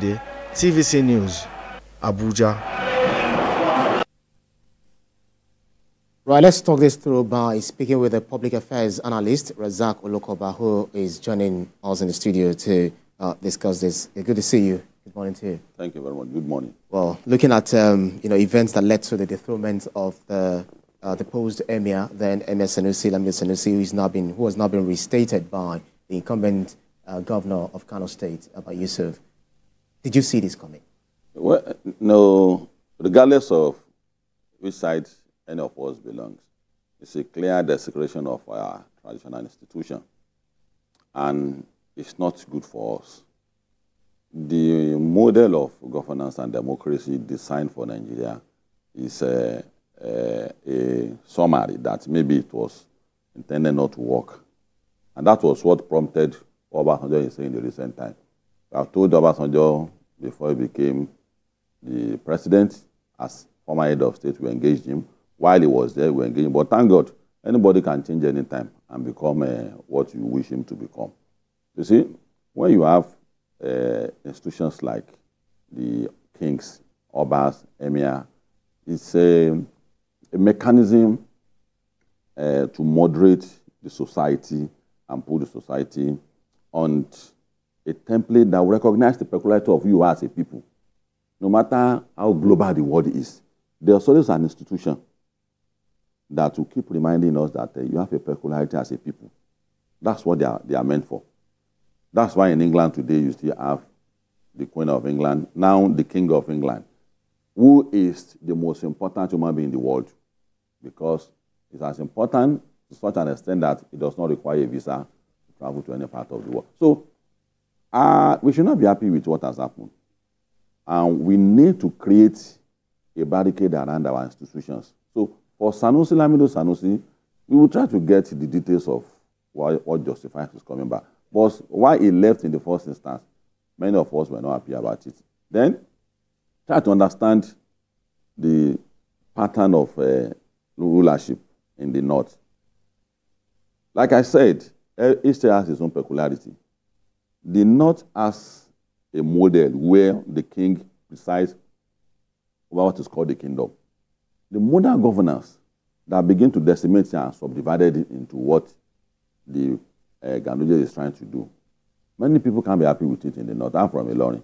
Makinde, TVC News, Abuja. Right, let's talk this through by speaking with the public affairs analyst, Razak Olokoba, who is joining us in the studio to discuss this. Good to see you. Good morning to you. Thank you very much. Good morning. Well, looking at events that led to the dethronement of the deposed Emir, then Emir Sanusi Sanusi, who has now been reinstated by the incumbent Governor of Kano State, Abba Yusuf. Did you see this coming? Well, no. Regardless of which side any of us belongs, it's a clear desecration of our traditional institution, and it's not good for us. The model of governance and democracy designed for Nigeria is a summary that maybe it was intended not to work. And that was what prompted Obasanjo is saying in the recent time. I've told Obasanjo before he became the president, as former head of state, we engaged him. While he was there, we engaged him. But thank God, anybody can change anytime and become what you wish him to become. You see, when you have institutions like the kings, Obas, Emir, it's a mechanism to moderate the society and put the society on a template that will recognize the peculiarity of you as a people. No matter how global the world is, there's always an institution that will keep reminding us that you have a peculiarity as a people. That's what they are meant for. That's why in England today you still have the Queen of England, now the King of England, who is the most important human being in the world, because it's as important to such an extent that it does not require a visa to travel to any part of the world. So we should not be happy with what has happened. And we need to create a barricade around our institutions. So for Muhammadu Sanusi, we will try to get the details of what justifies his coming back. But why he left in the first instance, many of us were not happy about it. Then, try to understand the pattern of rulership in the north. Like I said, each state has its own peculiarity. The north has a model where the king presides over what is called the kingdom. The modern governance that begin to decimate and subdivided it into what the Ganduje is trying to do. Many people can't be happy with it in the north. I'm from Ilorin.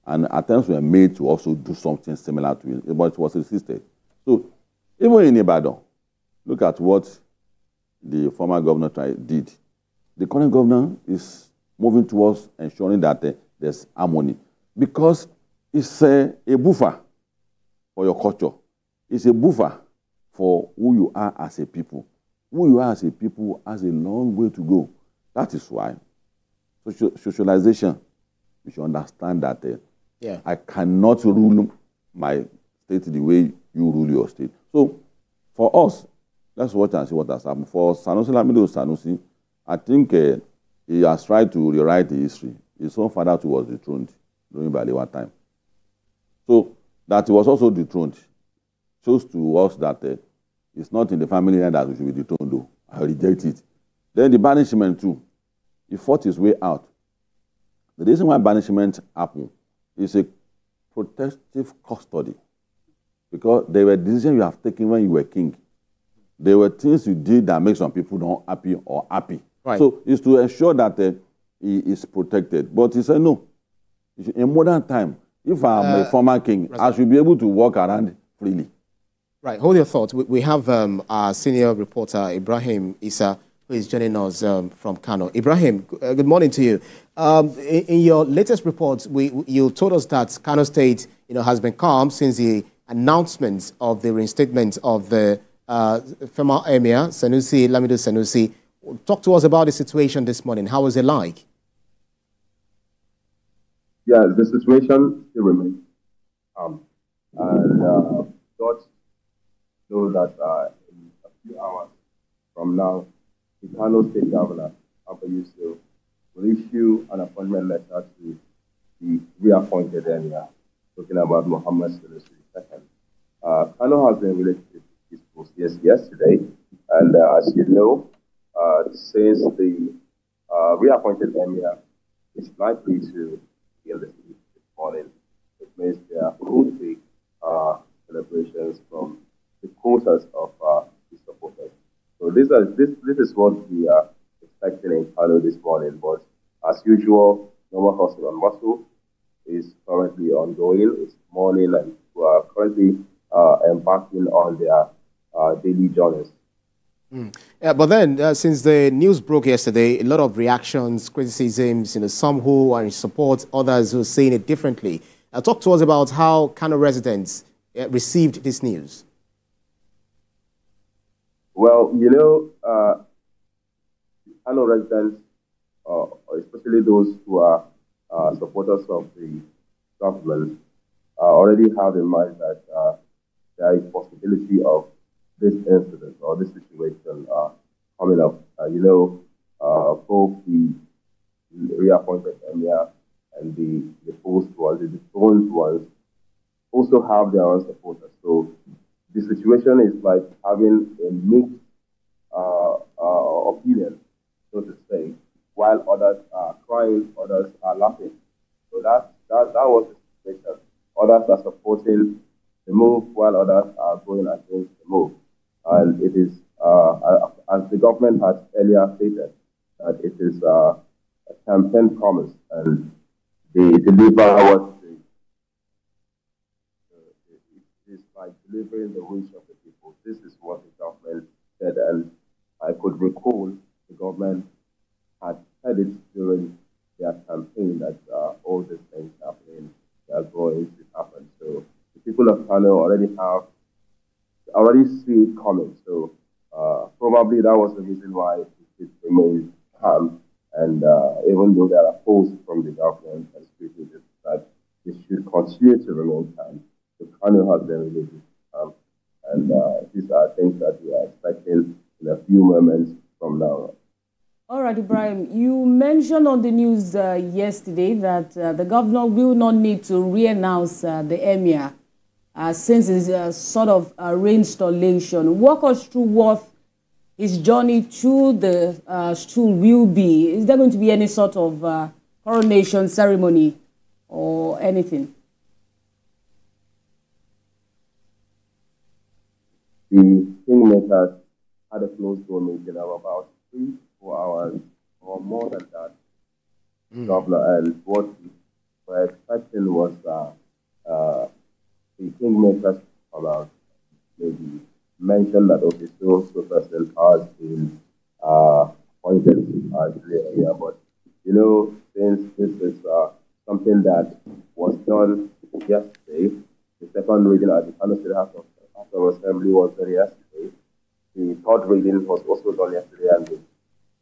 And attempts were made to also do something similar to it, but it was resisted. So, even in Ibadan, look at what the former governor did. The current governor is moving towards ensuring that there's harmony, because it's a buffer for your culture. It's a buffer for who you are as a people. Who you are as a people has a long way to go. That is why socialization, you should understand that I cannot rule my state the way you rule your state. So for us, let's watch and see what has happened. For Sanusi, I think he has tried to rewrite the history. His own father too was dethroned during Balewa time. So that he was also dethroned shows to us that it's not in the family that we should be dethroned, though. I reject it. Then the banishment too. He fought his way out. The reason why banishment happened is a protective custody. Because there were decisions you have taken when you were king. There were things you did that make some people not happy or happy. Right. So it's to ensure that he is protected. But he said, no. In modern time, if I'm a former king, I should be able to walk around freely. Right. Hold your thoughts. We have our senior reporter, Ibrahim Issa, who is joining us from Kano. Ibrahim, good morning to you. In your latest reports, you told us that Kano State has been calm since the announcement of the reinstatement of the former Emir, Lamido Sanusi. Talk to us about the situation this morning. How was it like? Yeah, the situation still remains. Thoughts know that in a few hours from now, the Kano State Governor, Abba Yusuf, will issue an appointment letter to the reappointed Emir, talking about Muhammadu Sanusi II. Kano has been relatively peaceful since yesterday, and as you know, since the reappointed Emir is likely to be in the city this morning, supporters of his supporters. So this is what we are expecting in Kano this morning. But as usual, normal hustle and bustle is currently ongoing. It's morning, and we are currently embarking on their daily journeys. Yeah, but then, since the news broke yesterday, a lot of reactions, criticisms, some who are in support, others who are saying it differently. Talk to us about how Kano residents received this news. Well, Kano residents, especially those who are supporters of the government, already have in mind that there is possibility of this incident or this situation coming up. Both the reappointed Emir and the deposed ones, the dethroned ones, also have their own supporters. So the situation is like having a mixed opinion, so to say, while others are crying, others are laughing. So that was the situation. Others are supporting the move, while others are going against the move. And it is, as the government has earlier stated, that it is a campaign promise, and they deliver what it is like delivering the wish of the people. This is what the government said, and I could recall the government had said it during their campaign that all these things happening are going to happen. So the people of Kano already see it coming. So probably that was the reason why it remained calm. And even though there are polls from the government and speaking that it should continue to remain calm, the Kano has been really calm. And these are things that we are expecting in a few moments from now on. All right, Ibrahim, you mentioned on the news yesterday that the governor will not need to re-announce the emir since it's a sort of a reinstallation. Walk us through what his journey to the stool will be. Is there going to be any sort of coronation ceremony or anything? The kingmakers had a closed door meeting of about 3-4 hours or more than that, Governor, and what we were expecting was the kingmakers come out, maybe mention that okay, so person has been appointed as the area, but since this is something that was done yesterday, the second reading at the Kano State House of Assembly was done yesterday. The third reading was also done yesterday, and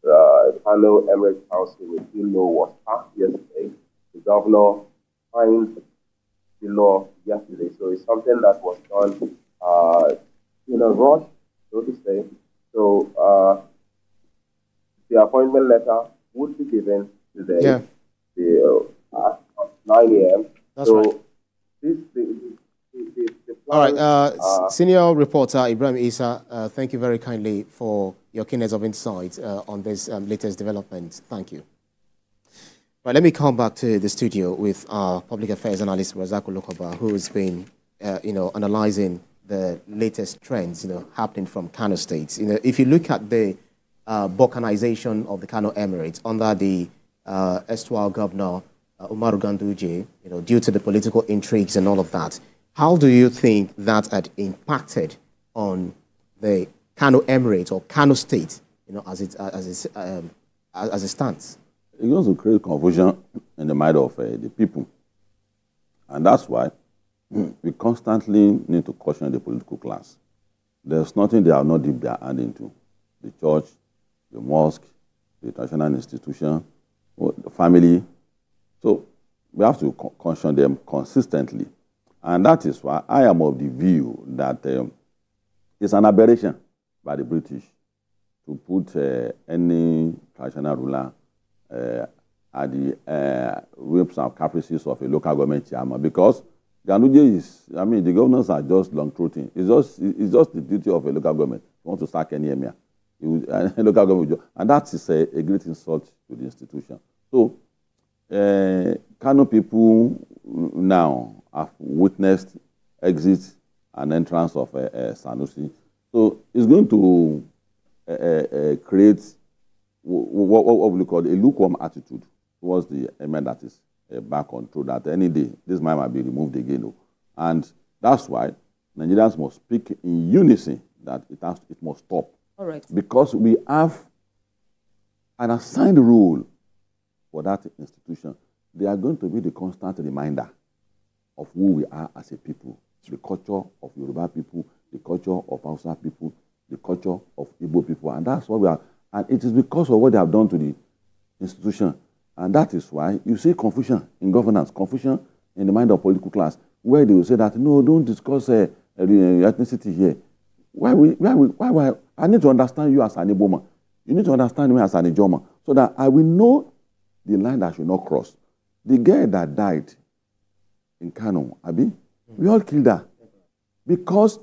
the Kano Emirate Council will still know what passed yesterday. The governor signed the law yesterday, so it's something that was done in a rush, so to say. So the appointment letter would be given today, at 9 a.m. That's so right. All right, senior reporter Ibrahim Isa, thank you very kindly for your keenness of insight on this latest development. Thank you. Right, let me come back to the studio with our public affairs analyst Razak Olokoba, who has been, analyzing the latest trends, happening from Kano State. If you look at the balkanization of the Kano Emirate under the erstwhile governor Muhammadu Ganduje, due to the political intrigues and all of that, how do you think that had impacted on the Kano Emirate or Kano State, as it stands? It going to create confusion in the mind of the people. And that's why we constantly need to caution the political class. There's nothing they have not dipped their hand into. The church, the mosque, the traditional institution, the family. So we have to caution them consistently. And that is why I am of the view that it's an aberration by the British to put any traditional ruler at the whims and caprices of a local government chairman, because Ganduje is, the governors are just long-throating. It's just the duty of a local government. You want to sack any emir, a local government, and that is a great insult to the institution. So, Kano people now have witnessed exit an entrance of Sanusi. So it's going to create what we call a lukewarm attitude towards the emirate that is back on through that any day this man might be removed again. And that's why Nigerians must speak in unison that it must stop. All right. Because we have an assigned role for that institution. They are going to be the constant reminder of who we are as a people, the culture of Yoruba people, the culture of Hausa people, the culture of Igbo people. And that's what we are. And it is because of what they have done to the institution. And that is why you see confusion in governance, confusion in the mind of political class, where they will say that, no, don't discuss ethnicity here. Why? I need to understand you as an Igbo man. You need to understand me as an Ijoma, so that I will know the line that I should not cross. The girl that died in Kano, Abi, we all killed her. Because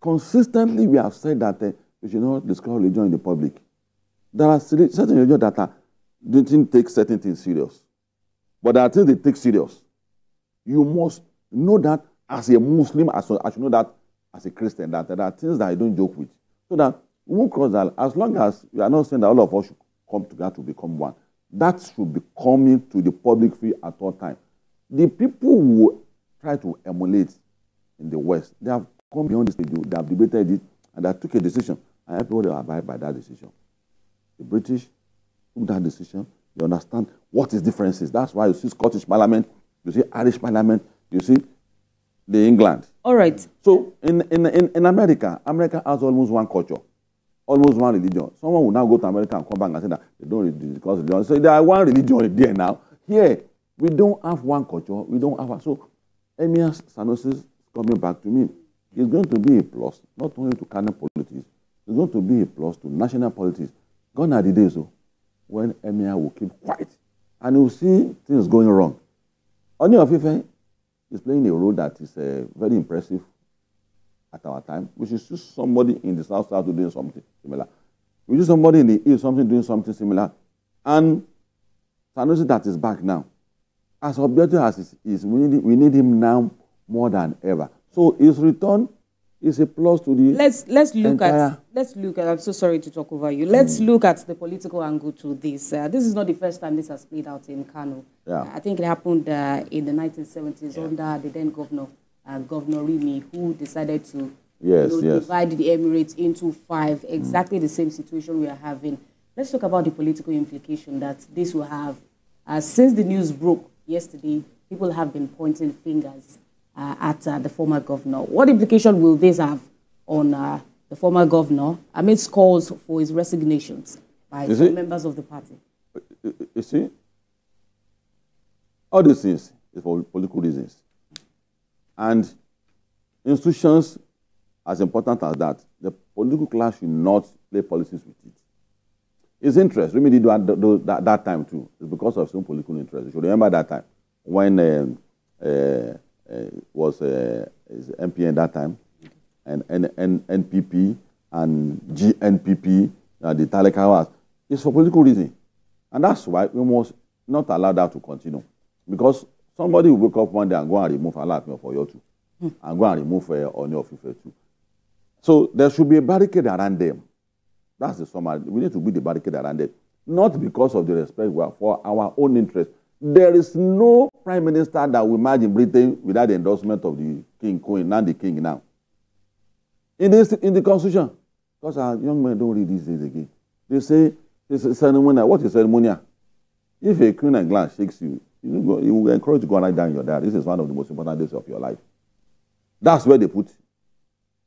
consistently we have said that we should not discuss religion in the public. There are certain religions that didn't take certain things serious. But there are things they take serious. You must know that as a Muslim, I should know that as a Christian, that there are things that I don't joke with. So that we won't cross that. As long as we are not saying that all of us should come together to become one, that should be coming to the public view at all times. The people who try to emulate in the West, they have come beyond this stage, they have debated it, and they took a decision, and everybody will abide by that decision. The British took that decision. You understand what is differences. That's why you see Scottish Parliament, you see Irish Parliament, you see the England. All right. So in America, America has almost one culture, almost one religion. Someone will now go to America and come back and say that they don't discuss religion. So there are one religion there now. Here, we don't have one culture. We don't have one. So Emir Sanusi is coming back to me. It's going to be a plus, not only to Kano politics. It's going to be a plus to national politics. Gone are the days when Emir will keep quiet and you will see things going wrong. Oni of Ife is playing a role that is very impressive at our time. We should see somebody in the South doing something similar. We see somebody in the East doing something similar. And Sanusi that is back now. As objective as it is, we need him now more than ever. So his return is a plus to the let's look at I'm so sorry to talk over you. Let's look at the political angle to this. This is not the first time this has played out in Kano. Yeah. I think it happened in the 1970s under the then governor, Governor Rimi, who decided to divide the Emirates into 5. Exactly the same situation we are having. Let's talk about the political implication that this will have. Since the news broke yesterday, people have been pointing fingers at the former governor. What implication will this have on the former governor amidst calls for his resignations by some members of the party? You see, all these things is for political reasons. And institutions as important as that, the political class should not play politics with it. His interest, Remi did that time too. It's because of some political interest. You should remember that time when was MPN that time, and NPP and GNPP, the Talekawas. It's for political reason. And that's why we must not allow that to continue. Because somebody will wake up one day and go and remove Alapin for you too. And go and remove Oni of Ife too. So there should be a barricade around them. That's the summary. We need to build the barricade around them. Not because of the respect we have for our own interest. There is no prime minister that will march in Britain without the endorsement of the king, queen, and the king now. In the constitution, because our young men don't read these days again. They say, it's a ceremonial. What is ceremonial? If a queen and glass shakes you, you will encourage you to go and write down your diary. This is one of the most important days of your life. That's where they put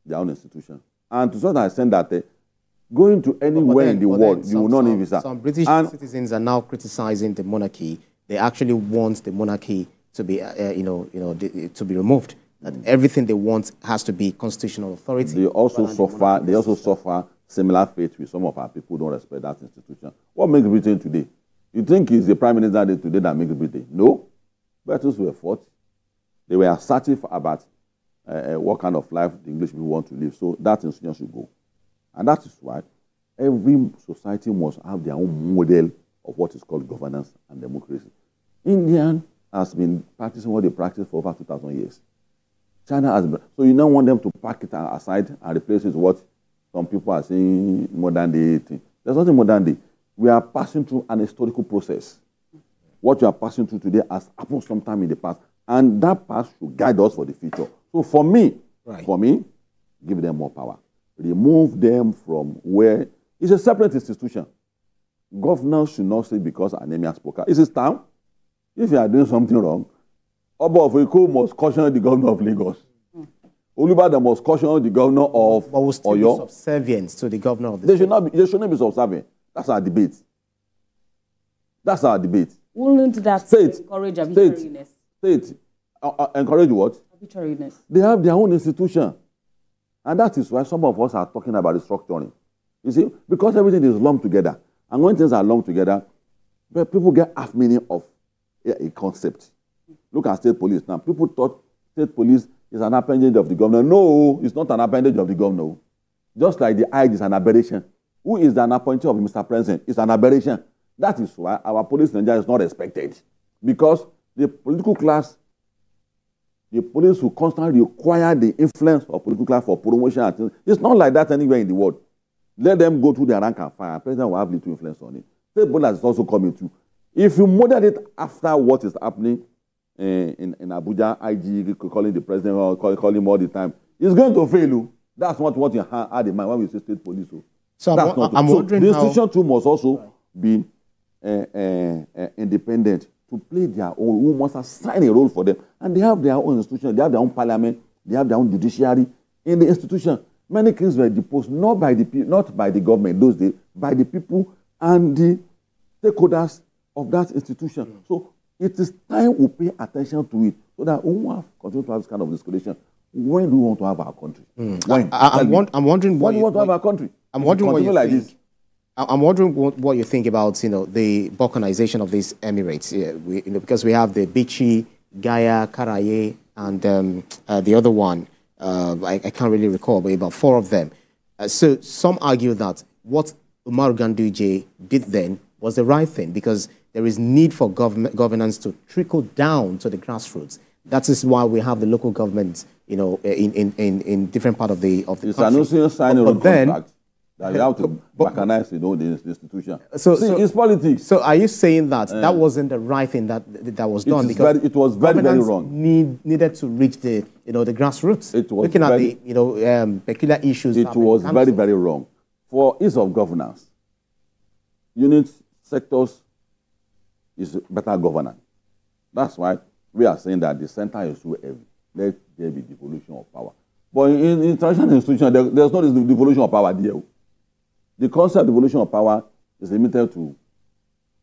their own institution. And to such an extent that going to anywhere in the world, you will not need visa. Some British citizens are now criticizing the monarchy. They actually want the monarchy to be, to be removed. That everything they want has to be constitutional authority. They also suffer. They also suffer similar fate with some of our people who don't respect that institution. What makes Britain today? You think it's the prime minister today that makes Britain? No, battles were fought. They were assertive about what kind of life the English people want to live. So that institution should go, and that is why every society must have their own model of what is called governance and democracy. India has been practicing what they practice for over 2,000 years. China has been, so you don't want them to pack it aside and replace it with what some people are saying modern day thing. There's nothing modern day. We are passing through an historical process. What you are passing through today has happened sometime in the past, and that past should guide us for the future. So for me, give them more power. Remove them from where it's a separate institution. Governors should not say because an emir spoke out. It's his town. If you are doing something wrong, Abba of Eko must caution the governor of Lagos. Olubadan must caution the governor of but will still Oyo. be subservient to the governor of the They should not be subservient. That's our debate. That's our debate. Wouldn't that encourage arbitrariness? Encourage what? Arbitrariness. They have their own institution. And that is why some of us are talking about restructuring. You see, because everything is lumped together. And when things are lumped together, people get half meaning of a concept. Look at state police now. People thought state police is an appendage of the governor. No, it's not an appendage of the governor. Just like the IG is an aberration. Who is an appointee of Mr. President? It's an aberration. That is why our police in Nigeria is not respected. Because the political class, the police will constantly require the influence of political class for promotion and things. It's not like that anywhere in the world. Let them go through their rank and file. President will have little influence on it. State police is also coming too. If you model it after what is happening in Abuja, IG calling the president or calling him all the time, it's going to fail. That's not what you had in mind when we say state police. So I'm wondering the institution too must also be independent to play their own. Who must assign a role for them, and they have their own institution. They have their own parliament. They have their own judiciary in the institution. Many kings were deposed not by the government those days, by the people and the stakeholders of that institution. So it is time we pay attention to it so that we won't continue to have this kind of discussion. When do we want to have our country? When? I'm wondering when do we want to have our country? I'm wondering what you like think. This. I'm wondering what you think about the balkanization of these Emirates. Because we have the Bichi, Gaya, Karaye, and the other one. I can't really recall, but about 4 of them. So some argue that what Muhammadu Ganduje did then was the right thing because there is need for governance to trickle down to the grassroots. That is why we have the local governments, in different part of the country. Sanusi signed a contract that you have to balkanize the institution. So it's politics. So are you saying that that wasn't the right thing that was done because it was very wrong. Needed to reach the the grassroots. It was looking at the peculiar issues. It was very wrong. For ease of governance, unit sectors is better governance. That's why we are saying that the center is too heavy. Let there be devolution of power. But in traditional institutions, there's no devolution of power there. The concept of devolution of power is limited to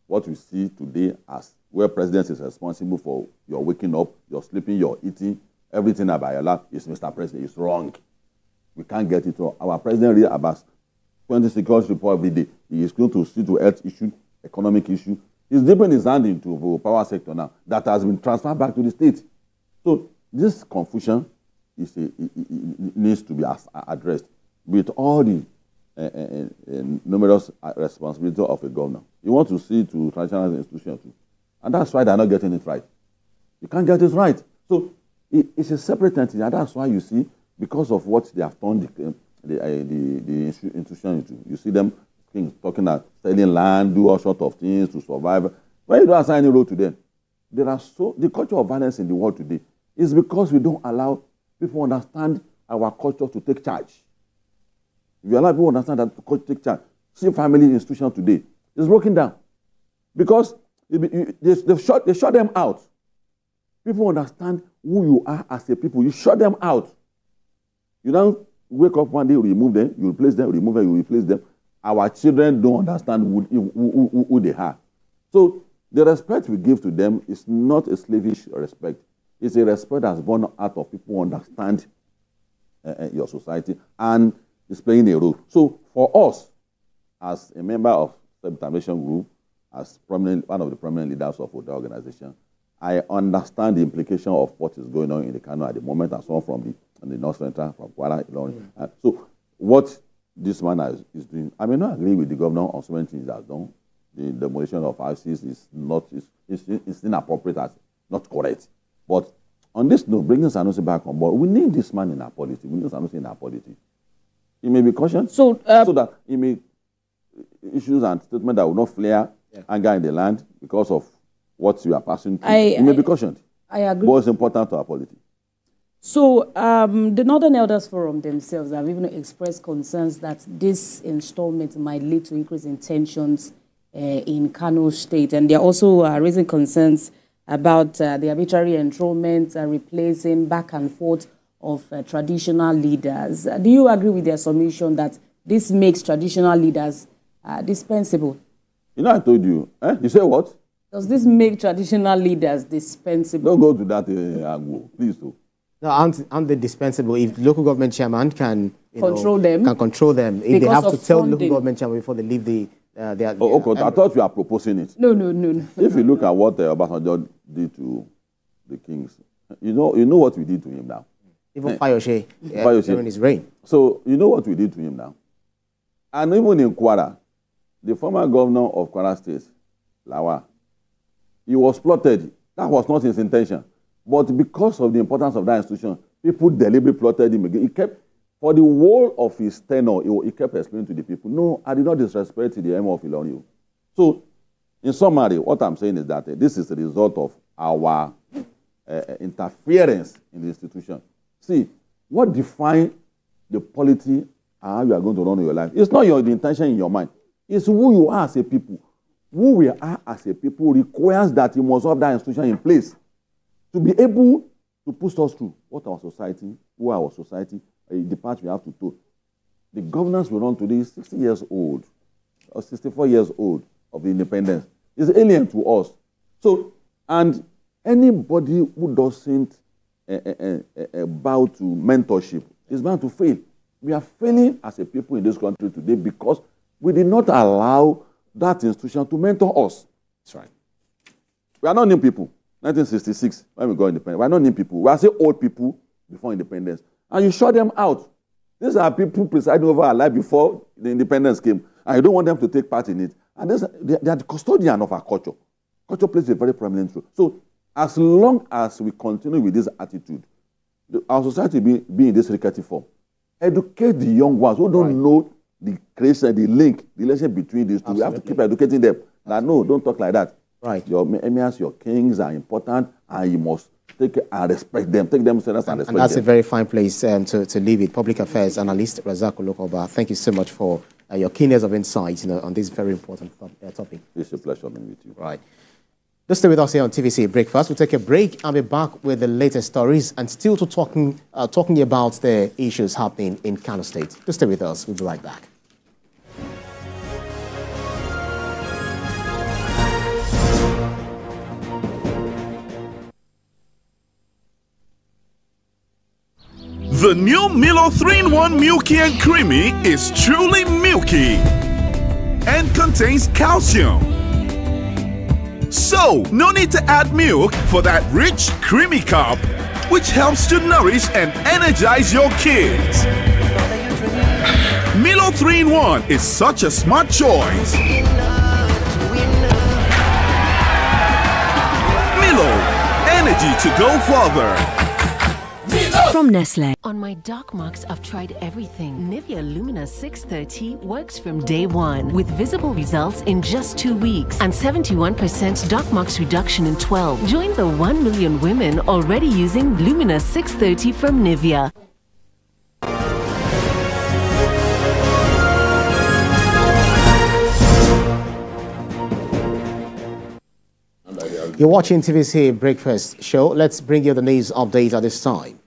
what we see today as where president is responsible for your waking up, your sleeping, your eating, everything about your life is Mr. President. It's wrong. We can't get it wrong. Our president really about 20 security report every day. He is going to see to health issue, economic issue. He's dipping his hand into the power sector now that has been transferred back to the state. So this confusion needs to be addressed with all the numerous responsibilities of a governor. You want to see to traditional institutions too. And that's why they're not getting it right. You can't get it right. So it's a separate entity, and that's why you see, because of what they have turned the institution into, you see them talking about selling land, do all sorts of things to survive. When you don't assign any role to them, the culture of violence in the world today is because we don't allow people understand our culture to take charge. If you allow people to understand that culture to take charge, see family institution today is broken down because they shut them out. People understand who you are as a people. You shut them out. You don't wake up one day, you remove them, you replace them, remove them, you replace them. Our children don't understand who they are. So the respect we give to them is not a slavish respect. It's a respect that's born out of people who understand your society and is playing a role. So for us, as a member of self-determination group, as one of the prominent leaders of the organization, I understand the implication of what is going on in the Kano at the moment, and so on from the North Central, from Kwara, Ilorin. So what this man is doing, I may not agree with the governor on so many things he has done. The demolition of houses is inappropriate, as not correct. But on this note, bringing Sanusi back on board, we need this man in our polity. We need Sanusi in our polity. He may be cautioned so that he may issues and statements that will not flare anger in the land because of what you are passing through. He may be cautioned. I agree. But it's important to our polity. So the Northern Elders Forum themselves have even expressed concerns that this installment might lead to increase in tensions in Kano State. And they're also raising concerns about the arbitrary enthronement, replacing back and forth of traditional leaders. Do you agree with their submission that this makes traditional leaders dispensable? You know, I told you. You say what? Does this make traditional leaders dispensable? Don't go to that angle, please. Do. No, aren't they dispensable? If local government chairman can control them, if they have to tell local government chairman before they leave the. I thought you are proposing it. No. If you look at what Obasanjo did to the kings, you know what we did to him now. Even Fayose during his reign. So you know what we did to him now. And even in Kwara, the former governor of Kwara State, Lawa, he was plotted. That was not his intention. But because of the importance of that institution, people deliberately plotted him again. He kept, for the whole of his tenure, he kept explaining to the people, no, I did not disrespect the Emir of Kano. So, in summary, what I'm saying is that this is the result of our interference in the institution. See, what defines the polity and how you are going to run your life? It's not the intention in your mind. It's who you are as a people. Who we are as a people requires that you must have that institution in place to be able to push us through what our society, the path we have to take. The governance we run today is 60 years old, or 64 years old of independence. It's alien to us. So, and anybody who doesn't bow to mentorship is bound to fail. We are failing as a people in this country today because we did not allow that institution to mentor us. That's right. We are not new people. 1966, when we got independent, we are not new people. We are still old people before independence. And you shut them out. These are people presiding over our life before the independence came. And you don't want them to take part in it. And they are the custodian of our culture. Culture plays a very prominent role. So as long as we continue with this attitude, our society will be in this rickety form. Educate the young ones who don't know the creation, the link, the relationship between these two. Absolutely. We have to keep educating them. That no, don't talk like that. Right. Your emirs, your kings are important, and you must take and respect them. Take them serious and respect them. And that's a very fine place to leave it. Public Affairs Analyst Razak Olokoba, thank you so much for your keenness of insight on this very important topic. It's a pleasure being with you. Right. Just stay with us here on TVC Breakfast. We'll take a break and be back with the latest stories and still to talking about the issues happening in Kano State. Just stay with us. We'll be right back. The new Milo 3-in-1 Milky and Creamy is truly milky and contains calcium. So, no need to add milk for that rich, creamy cup, which helps to nourish and energize your kids. Milo 3-in-1 is such a smart choice. Milo, energy to go further. From Nestle. On my dark marks, I've tried everything. Nivea Lumina 630 works from day one with visible results in just 2 weeks and 71% dark marks reduction in 12. Join the 1 million women already using Lumina 630 from Nivea. You're watching TVC Breakfast Show. Let's bring you the news update at this time.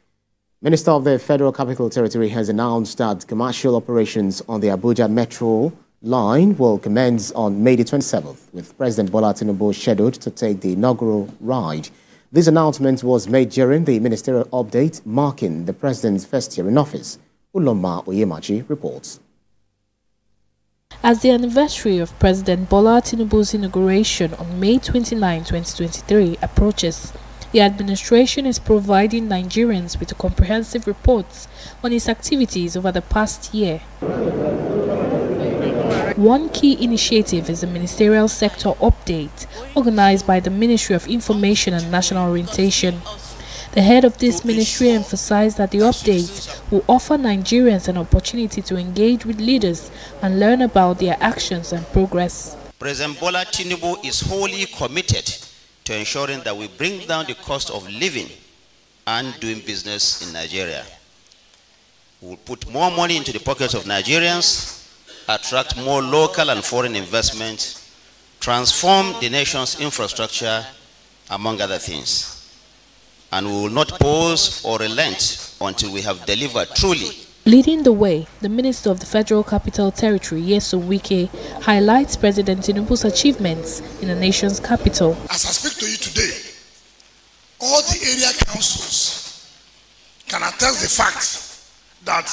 Minister of the Federal Capital Territory has announced that commercial operations on the Abuja Metro line will commence on May the 27th, with President Bola Tinubu scheduled to take the inaugural ride. This announcement was made during the ministerial update marking the president's first year in office. Uloma Oyemachi reports. As the anniversary of President Bola Tinubu's inauguration on May 29, 2023 approaches, the administration is providing Nigerians with comprehensive reports on its activities over the past year. One key initiative is the Ministerial Sector Update, organized by the Ministry of Information and National Orientation. The head of this ministry emphasized that the update will offer Nigerians an opportunity to engage with leaders and learn about their actions and progress. President Bola Tinubu is wholly committed to ensuring that we bring down the cost of living and doing business in Nigeria. We will put more money into the pockets of Nigerians, attract more local and foreign investment, transform the nation's infrastructure, among other things. And we will not pause or relent until we have delivered truly. Leading the way, the Minister of the Federal Capital Territory, Nyesom Wike, highlights President Tinubu's achievements in the nation's capital. As I speak to you today, all the area councils can attest the fact that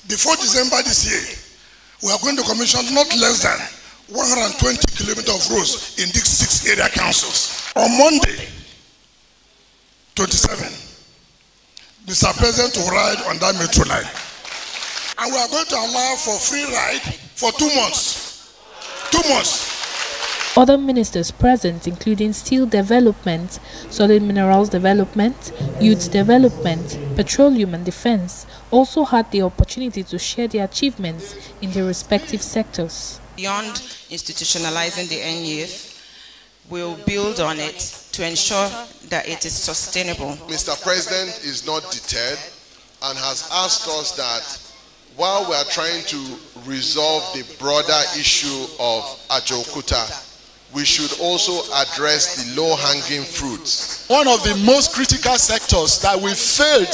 before December this year, we are going to commission not less than 120 kilometers of roads in these 6 area councils. On Monday, 27, Mr. President will ride on that metro line. And we are going to allow for free ride for 2 months. 2 months. Other ministers present, including steel development, solid minerals development, youth development, petroleum and defense, also had the opportunity to share their achievements in their respective sectors. Beyond institutionalizing the NUF, we'll build on it to ensure that it is sustainable. Mr. President is not deterred and has asked us that while we are trying to resolve the broader issue of Ajokuta, we should also address the low-hanging fruits. One of the most critical sectors that we failed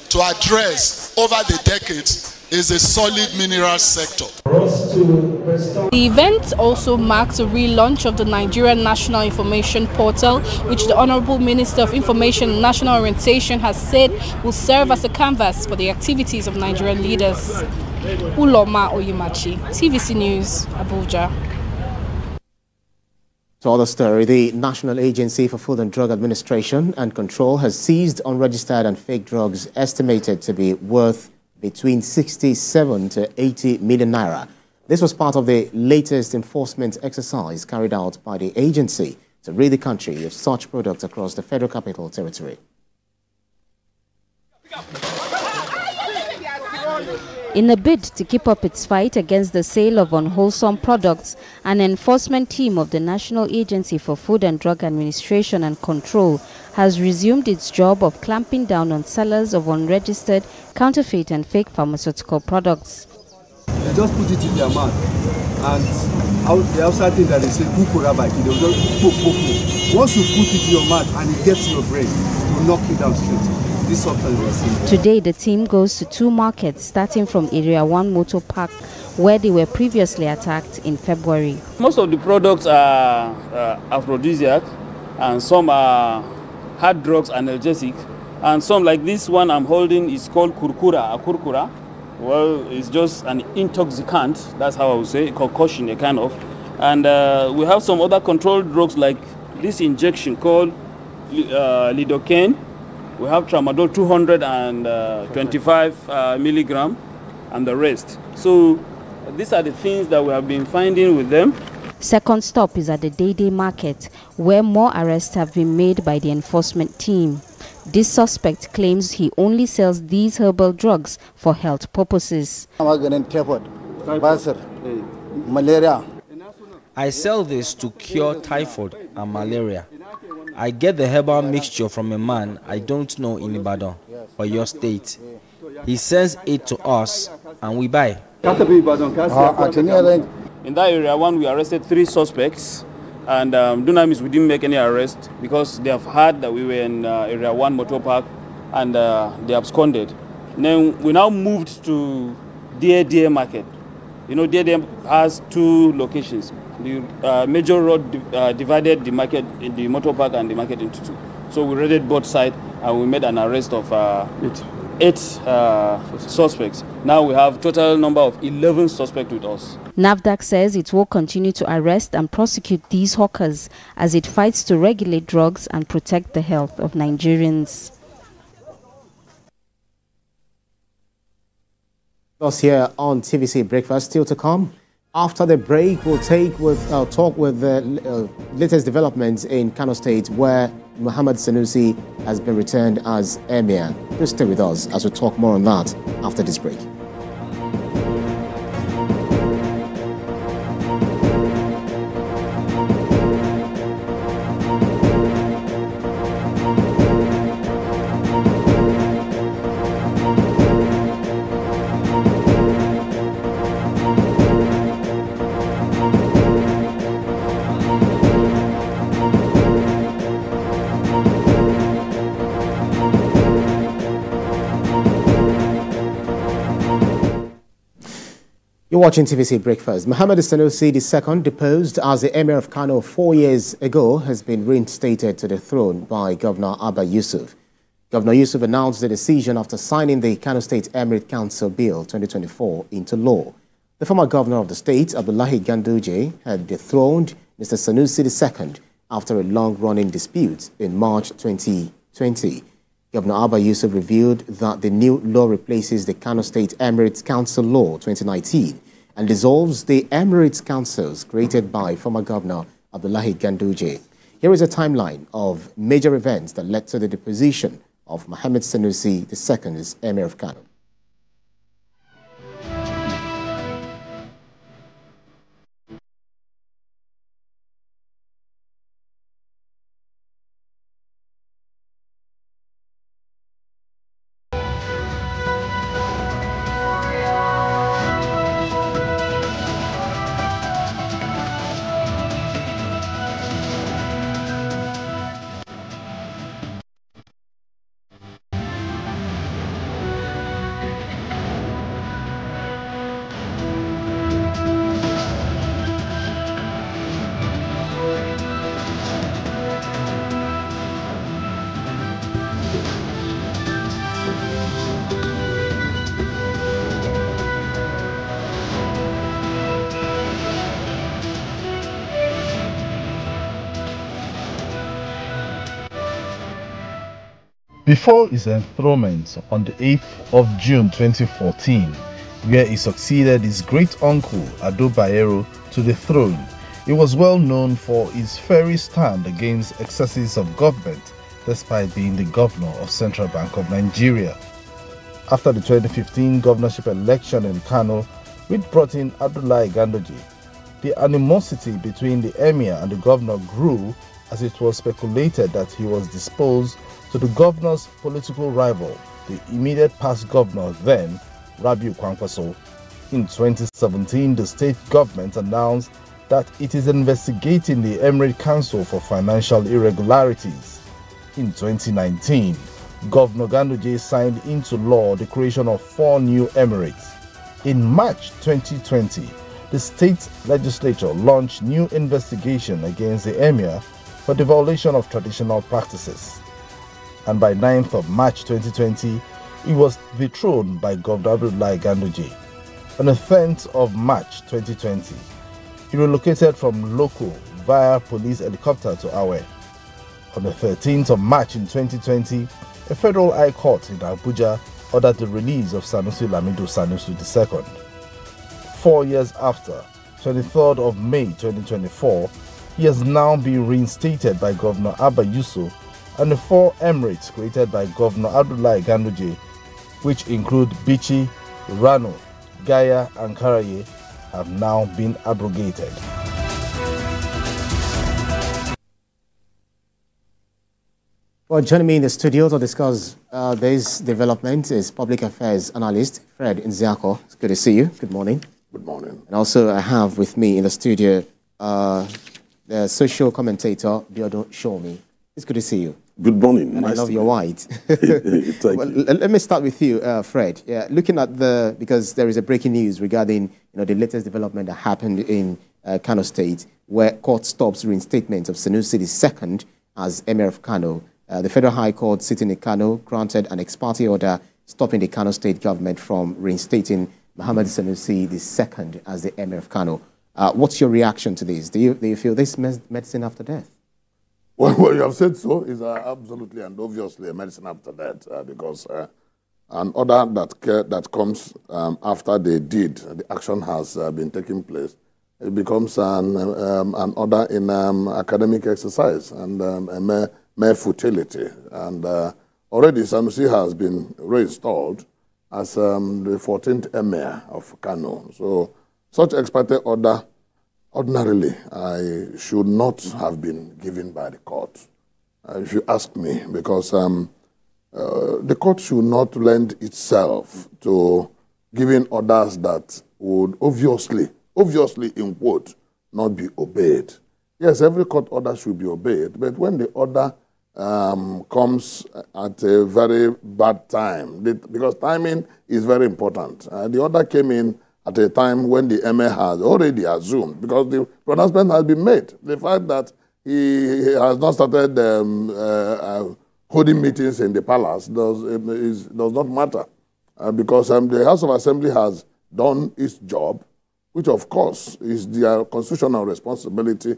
to address over the decades is the solid minerals sector. The event also marks a relaunch of the Nigerian National Information Portal, which the Honorable Minister of Information and National Orientation has said will serve as a canvas for the activities of Nigerian leaders. Uloma Oyimachi, TVC News, Abuja. To other story, the National Agency for Food and Drug Administration and Control has seized unregistered and fake drugs estimated to be worth between 67 to 80 million naira. This was part of the latest enforcement exercise carried out by the agency to rid the country of such products across the Federal Capital Territory. In a bid to keep up its fight against the sale of unwholesome products, an enforcement team of the National Agency for Food and Drug Administration and Control has resumed its job of clamping down on sellers of unregistered, counterfeit and fake pharmaceutical products. They just put it in their mouth, and the outside thing that they say, they'll just poke. Once you put it in your mouth and it gets to your brain, it will knock you down straight. This Today, the team goes to 2 markets, starting from Area 1 Motor Park, where they were previously attacked in February. Most of the products are aphrodisiac, and some are hard drugs, analgesic, and some like this one I'm holding is called kurkura. Well, it's just an intoxicant, that's how I would say, a concoction, a kind of. And we have some other controlled drugs like this injection called lidocaine. We have tramadol 225 milligram and the rest. So these are the things that we have been finding with them. Second stop is at the Day Market, where more arrests have been made by the enforcement team. This suspect claims he only sells these herbal drugs for health purposes. Malaria. I sell this to cure typhoid and malaria. I get the herbal mixture from a man I don't know in Ibadan or your state. He sends it to us and we buy. In that area 1, we arrested 3 suspects, and Dunamis, we didn't make any arrest because they have heard that we were in Area 1 Motor Park and they absconded. Then we now moved to Day Market. You know, Day has 2 locations. The major road divided the market, the motor park and the market into 2. So we raided both sides and we made an arrest of 8 suspects. Now we have total number of 11 suspects with us. NAFDAC says it will continue to arrest and prosecute these hawkers as it fights to regulate drugs and protect the health of Nigerians. Us here on TVC Breakfast, still to come. After the break, we'll talk with the latest developments in Kano State, where Muhammadu Sanusi has been returned as Emir. Please stay with us as we talk more on that after this break. You're watching TVC Breakfast. Muhammadu Sanusi II, deposed as the Emir of Kano 4 years ago, has been reinstated to the throne by Governor Abba Yusuf. Governor Yusuf announced the decision after signing the Kano State Emirate Council Bill 2024 into law. The former governor of the state, Abdullahi Ganduje, had dethroned Mr. Sanusi II after a long-running dispute in March 2020. Governor Abba Yusuf revealed that the new law replaces the Kano State Emirates Council Law 2019 and dissolves the Emirates Councils created by former Governor Abdullahi Ganduje. Here is a timeline of major events that led to the deposition of Muhammadu Sanusi II as Emir of Kano. Before his enthronement on the 8th of June 2014, where he succeeded his great-uncle Ado Bayero to the throne, he was well known for his fiery stand against excesses of government, despite being the governor of Central Bank of Nigeria. After the 2015 governorship election in Kano, which brought in Abdullahi Ganduje, the animosity between the emir and the governor grew, as it was speculated that he was disposed to the governor's political rival, the immediate past governor then, Rabiu Kwankwaso. In 2017, the state government announced that it is investigating the Emirate Council for financial irregularities. In 2019, Governor Ganduje signed into law the creation of 4 new emirates. In March 2020, the state legislature launched new investigation against the emir for the violation of traditional practices. And by 9th of March 2020, he was dethroned by Governor Abdullahi Ganduje. On the 10th of March 2020, he relocated from Loko via police helicopter to Awe. On the 13th of March in 2020, a federal high court in Abuja ordered the release of Muhammadu Sanusi II. 4 years after, 23rd of May 2024, he has now been reinstated by Governor Abba Yusuf, and the 4 emirates created by Governor Abdullahi Ganduje, which include Bichi, Rano, Gaya and Karaye, have now been abrogated. Well, joining me in the studio to discuss this development is public affairs analyst Fred Nziako. It's good to see you. Good morning. Good morning. And also I have with me in the studio the social commentator Biodo Shomi. It's good to see you. Good morning. And nice I love your white. Well, let me start with you, Fred. Yeah, looking at because there is a breaking news regarding the latest development that happened in Kano State, where court stops reinstatement of Sanusi II as Emir of Kano. The Federal High Court sitting in Kano granted an ex parte order stopping the Kano State government from reinstating Muhammadu Sanusi II as the Emir of Kano. What's your reaction to this? Do you feel this medicine after death? Well, you have said so is absolutely and obviously a medicine after death because an order that comes after the action has been taking place, it becomes an order in academic exercise and a mere futility. And already Sanusi has been reinstalled as the 14th Emir of Kano. So such ex parte order, ordinarily, I should not have been given by the court, if you ask me, because the court should not lend itself to giving orders that would obviously in quote, not be obeyed. Yes, every court order should be obeyed, but when the order comes at a very bad time, because timing is very important. The order came in at a time when the Emir has already assumed, because the pronouncement has been made. The fact that he has not started holding meetings in the palace does not matter, because the House of Assembly has done its job, which of course is their constitutional responsibility,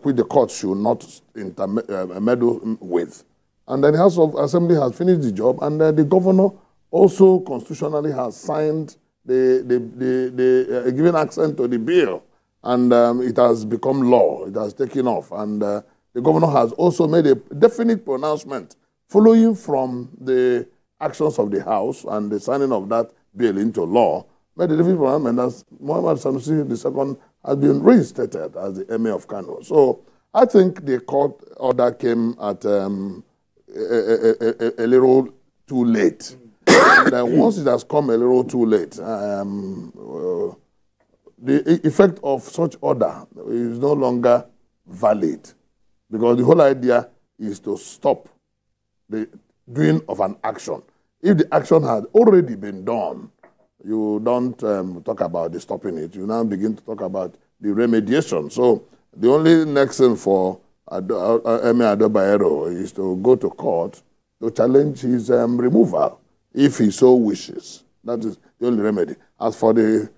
which the court should not meddle with. And then the House of Assembly has finished the job, and the governor also constitutionally has signed giving accent to the bill, and it has become law. It has taken off, and the governor has also made a definite pronouncement following from the actions of the House and the signing of that bill into law. Made a definite pronouncement that Muhammadu Sanusi II has been reinstated as the Emir of Kano. So I think the court order came at a little too late. And once it has come a little too late, the effect of such order is no longer valid, because the whole idea is to stop the doing of an action. If the action had already been done, you don't talk about the stopping it. You now begin to talk about the remediation. So the only next thing for Emir Abba Yusuf is to go to court to challenge his removal, if he so wishes. That is the only remedy. As for the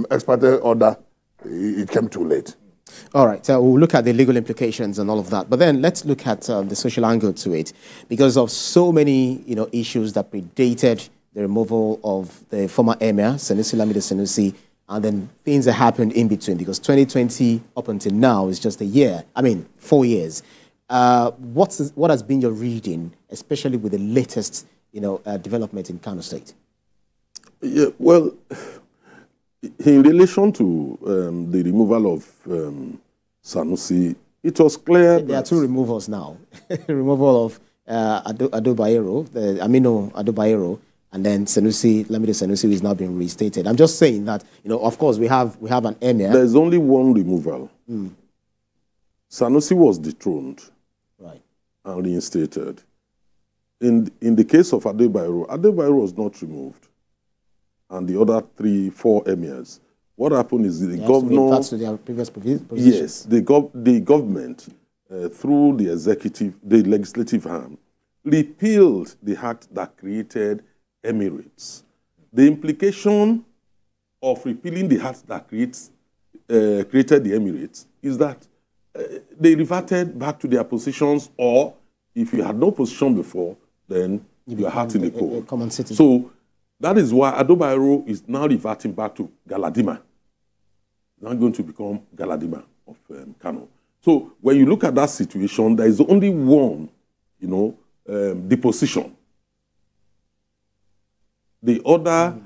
ex parte order, it came too late. All right, we'll look at the legal implications and all of that. But then let's look at the social angle to it, because of so many issues that predated the removal of the former Emir, Sanusi, and then things that happened in between, because 2020 up until now is just a year. 4 years. What has been your reading, especially with the latest development in Kano State? Yeah, well, in relation to the removal of Sanusi, it was clear there are two removals now. Removal of Ado Bayero, Aminu Ado Bayero, and then Sanusi, Lamide Sanusi, is now being restated. I'm just saying that, of course, we have an emir. There's only one removal. Sanusi was dethroned, right, and reinstated. In the case of Ado Bayero was not removed, and the other 4 emirs. What happened is the governor... That's to their previous position. Yes, the government, through the legislative arm, repealed the act that created Emirates. The implication of repealing the act that created the Emirates is that they reverted back to their positions, or if you had no position before, then you are heart in the cold. Common citizen. So that is why Ado Bayero is now reverting back to Galadima. Now going to become Galadima of Kano. So when you look at that situation, there is only one, deposition. The other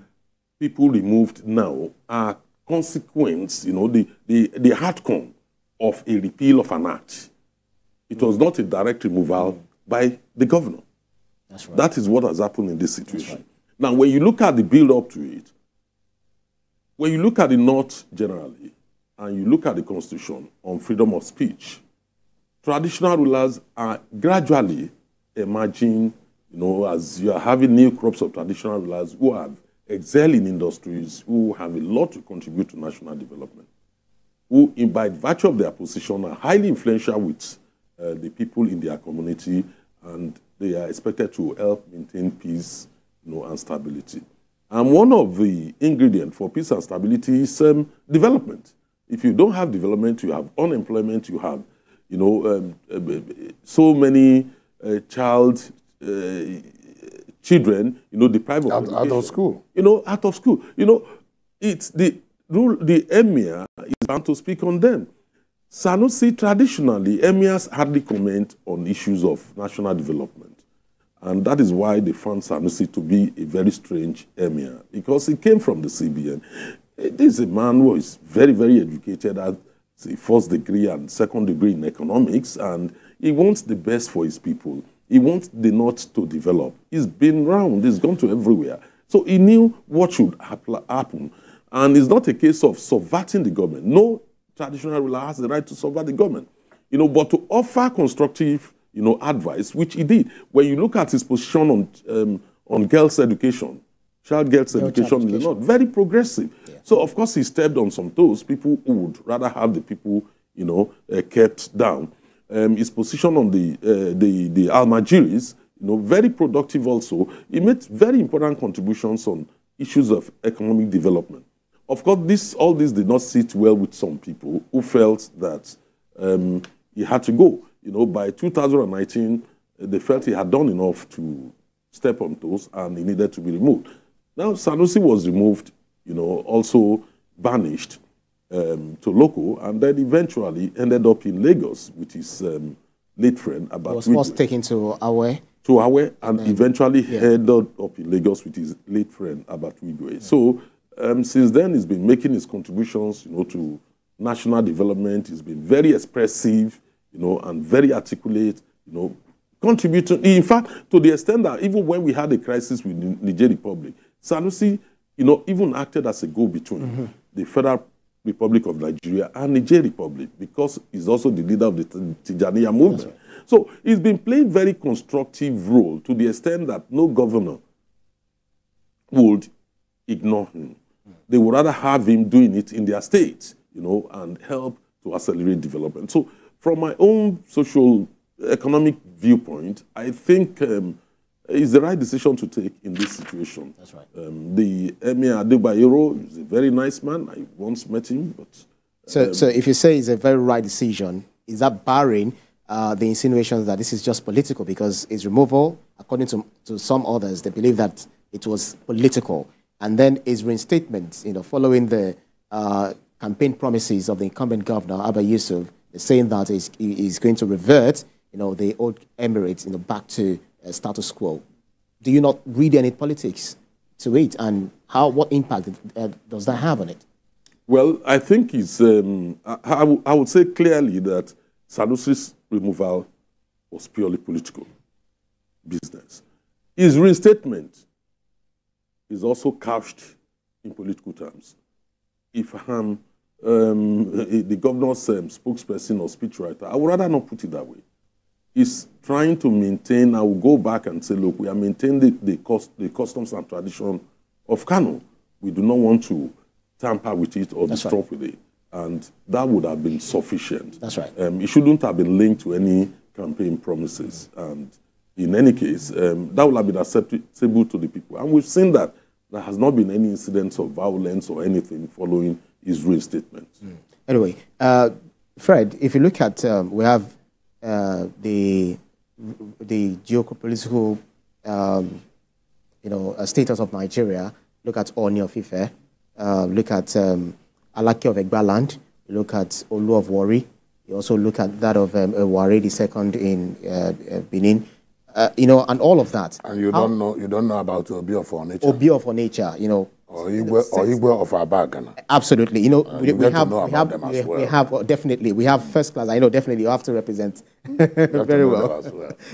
people removed now are consequence, the outcome of a repeal of an act. It was not a direct removal by the governor. That's right. That is what has happened in this situation. Right. Now, when you look at the build-up to it, when you look at the North generally, and you look at the Constitution on freedom of speech, traditional rulers are gradually emerging, as you are having new crops of traditional rulers who have excelled in industries, who have a lot to contribute to national development, who, by virtue of their position, are highly influential with the people in their community, and they are expected to help maintain peace, and stability. And one of the ingredients for peace and stability is development. If you don't have development, you have unemployment, you have, so many child children, deprived of education. Out of school. Out of school. It's the rule, the emir is bound to speak on them. Sanusi, traditionally, emirs hardly comment on issues of national development. And that is why they found Sanusi to be a very strange emir, because he came from the CBN. This is a man who is very, very educated at the first degree and second degree in economics, and he wants the best for his people. He wants the North to develop. He's been around, he's gone to everywhere. So he knew what should happen. And it's not a case of subverting the government. No traditional ruler has the right to subvert the government. But to offer constructive advice, which he did. When you look at his position on girls' education, girls' education is not very progressive. Yeah. So, of course, he stepped on some toes. People who would rather have the people, kept down. His position on the Almajiris, very productive also. He made very important contributions on issues of economic development. Of course, all this did not sit well with some people who felt that he had to go. By 2019, they felt he had done enough to step on toes and he needed to be removed. Now, Sanusi was removed, also banished to Loco, and then eventually ended up in Lagos with his late friend, Abba Yusuf. Was first taken to Awe. To Awe, and eventually ended up in Lagos with his late friend, Abba Yusuf. Yeah. So, since then, he's been making his contributions, to national development. He's been very expressive, and very articulate, contributing, in fact, to the extent that even when we had a crisis with Niger Republic, Sanusi, even acted as a go-between the Federal Republic of Nigeria and Niger Republic, because he's also the leader of the Tijaniya movement. Right. So he's been playing very constructive role to the extent that no governor would ignore him. They would rather have him doing it in their state, and help to accelerate development. So from my own social economic viewpoint, I think it's the right decision to take in this situation. That's right. The Emir Adebayero is a very nice man. I once met him. But so if you say it's a very right decision, is that barring the insinuations that this is just political? Because his removal, according to some others, they believe that it was political. And then his reinstatement, following the campaign promises of the incumbent governor, Abba Yusuf, saying that he's going to revert, the old Emirates, back to status quo. Do you not read any politics to it, and what impact does that have on it? Well, I think it's. I would say clearly that Sanusi's removal was purely political business. His reinstatement is also couched in political terms. If I'm the governor's spokesperson or speechwriter, I would rather not put it that way. He's trying to maintain, I will go back and say, look, we are maintaining the customs and tradition of Kano. We do not want to tamper with it or disrupt with it. And that would have been sufficient. That's right. It shouldn't have been linked to any campaign promises. And in any case, that would have been acceptable to the people. And we've seen that there has not been any incidents of violence or anything following his reinstatement. Anyway, Fred, if you look at, we have the geopolitical, status of Nigeria. Look at Oni of Ife. Look at Alake of Egbaland. Look at Olu of Warri. You also look at that of Warri II in Benin. And all of that. And you don't know about Obi of Onitsha. Obi of Onitsha, Or Igwe of Abagana. Absolutely. We have definitely, we have first class. I know definitely you have to represent very well.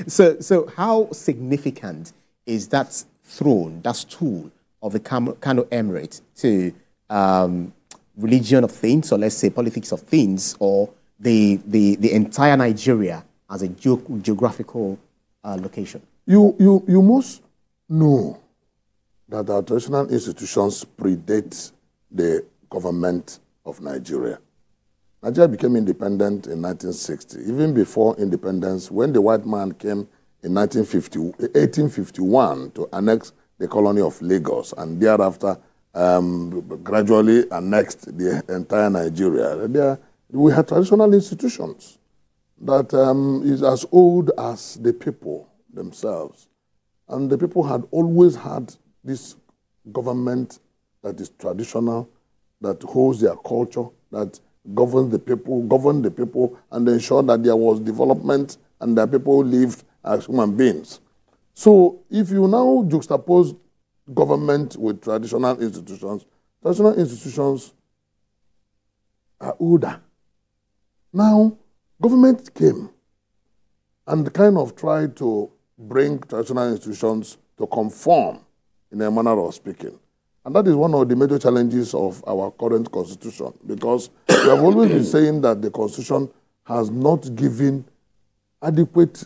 So how significant is that throne, that stool of the Kano Emirate to religion of things, or let's say politics of things, or the entire Nigeria as a geographical location? You must know that our traditional institutions predate the government of Nigeria. Nigeria became independent in 1960. Even before independence, when the white man came in 1851 to annex the colony of Lagos and thereafter gradually annexed the entire Nigeria, we had traditional institutions that is as old as the people themselves. And the people had always had this government that is traditional, that holds their culture, that governed the people, and ensured that there was development and that people lived as human beings. So if you now juxtapose government with traditional institutions are older. Now, government came and kind of tried to bring traditional institutions to conform in a manner of speaking. And that is one of the major challenges of our current constitution, because we have always been saying that the constitution has not given adequate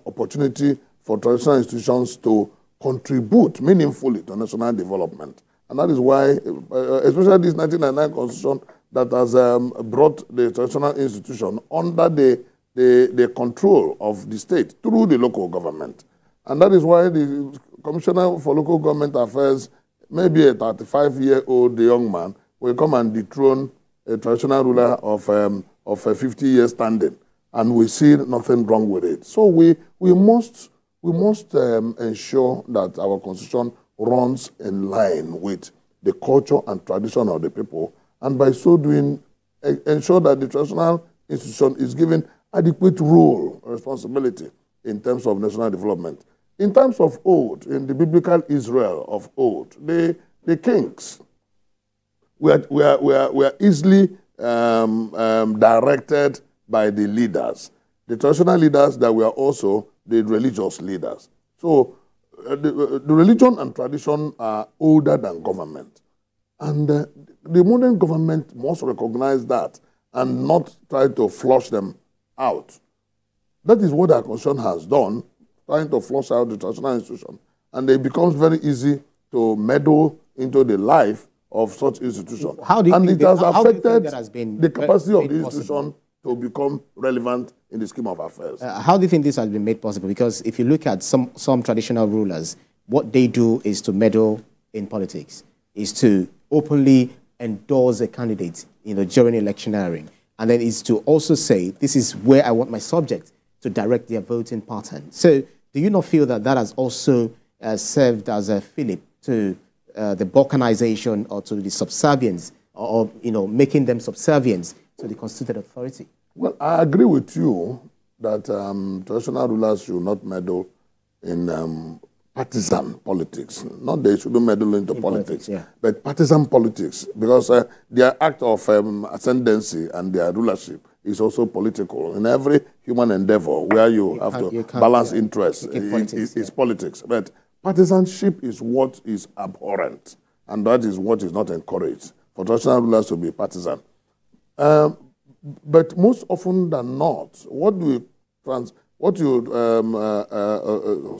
opportunity for traditional institutions to contribute meaningfully to national development. And that is why, especially this 1999 constitution that has brought the traditional institution under the control of the state through the local government. And that is why the Commissioner for Local Government Affairs, maybe a 35-year-old young man, will come and dethrone a traditional ruler of a 50-year standing. And we see nothing wrong with it. So we must ensure that our constitution runs in line with the culture and tradition of the people, and by so doing, ensure that the traditional institution is given adequate role and responsibility in terms of national development. In terms of old, in the biblical Israel of old, the kings were easily directed by the leaders, the traditional leaders that were also the religious leaders. So the religion and tradition are older than government. And the modern government must recognize that and not try to flush them out. That is what our constitution has done, trying to flush out the traditional institution. And it becomes very easy to meddle into the life of such institutions. And it has affected the capacity of the institution to become relevant in the scheme of affairs. How do you think this has been made possible? Because if you look at some traditional rulers, what they do is to meddle in politics, is to openly endorse a candidate during electioneering. And then is to also say, this is where I want my subject to direct their voting pattern. So do you not feel that that has also served as a fillip to the balkanization or to the subservience, or making them subservient to the constituted authority? Well, I agree with you that traditional rulers should not meddle in partisan politics. Not they shouldn't meddle into politics, but partisan politics, because their act of ascendancy and their rulership is also political. In every human endeavor where you have to balance interests, it's politics. But partisanship is what is abhorrent, and that is what is not encouraged, for traditional rulers to be partisan. But most often than not, what you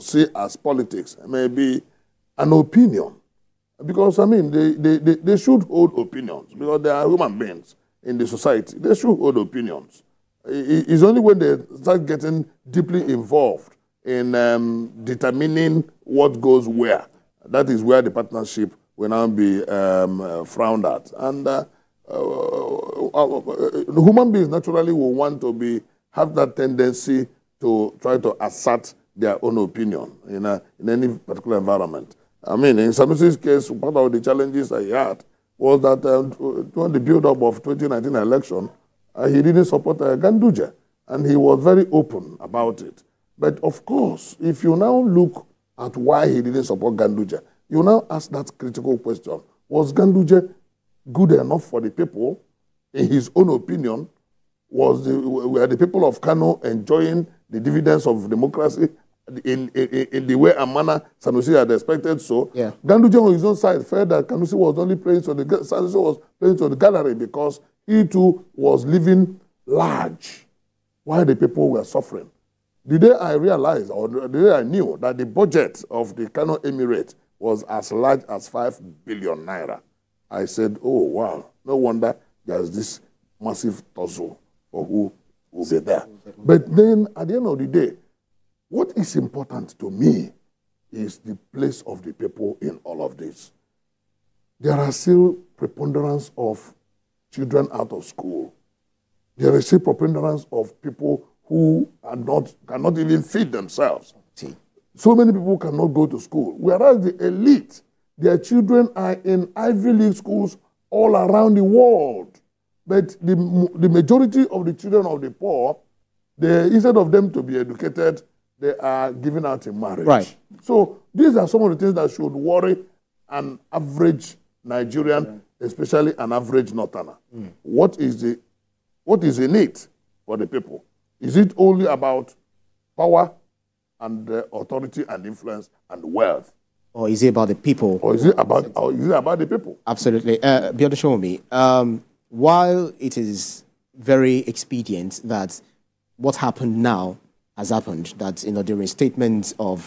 see as politics may be an opinion. Because, I mean, they should hold opinions, because they are human beings in the society. They should hold opinions. It's only when they start getting deeply involved in determining what goes where, that is where the partnership will now be frowned at. And human beings naturally will want to have that tendency to try to assert their own opinion in any particular environment. I mean, in Sanusi's case, part of the challenges he had was that during the build-up of 2019 election, he didn't support Ganduje, and he was very open about it. But of course, if you now look at why he didn't support Ganduje, you now ask that critical question: was Ganduje good enough for the people? In his own opinion, were the people of Kano enjoying the dividends of democracy in the way and manner Sanusi had expected? So Ganduje on his own side felt that Sanusi was only playing to the gallery, because he too was living large while the people were suffering. The day I realized, or the day I knew, that the budget of the Kano Emirate was as large as 5 billion naira, I said, oh wow, no wonder there's this massive tussle for who will be there. But then at the end of the day, what is important to me is the place of the people in all of this. There are still preponderance of children out of school. There is still preponderance of people who cannot even feed themselves. So many people cannot go to school. Whereas the elite, their children are in Ivy League schools all around the world. But the majority of the children of the poor, instead of them to be educated, they are given out in marriage. Right. So these are some of the things that should worry an average Nigerian, especially an average Northerner. What is in it for the people? Is it only about power and authority and influence and wealth? Or is it about the people? Or is it about the people? Absolutely. Beyond Shomi, while it is very expedient that what happened now has happened, that the reinstatement of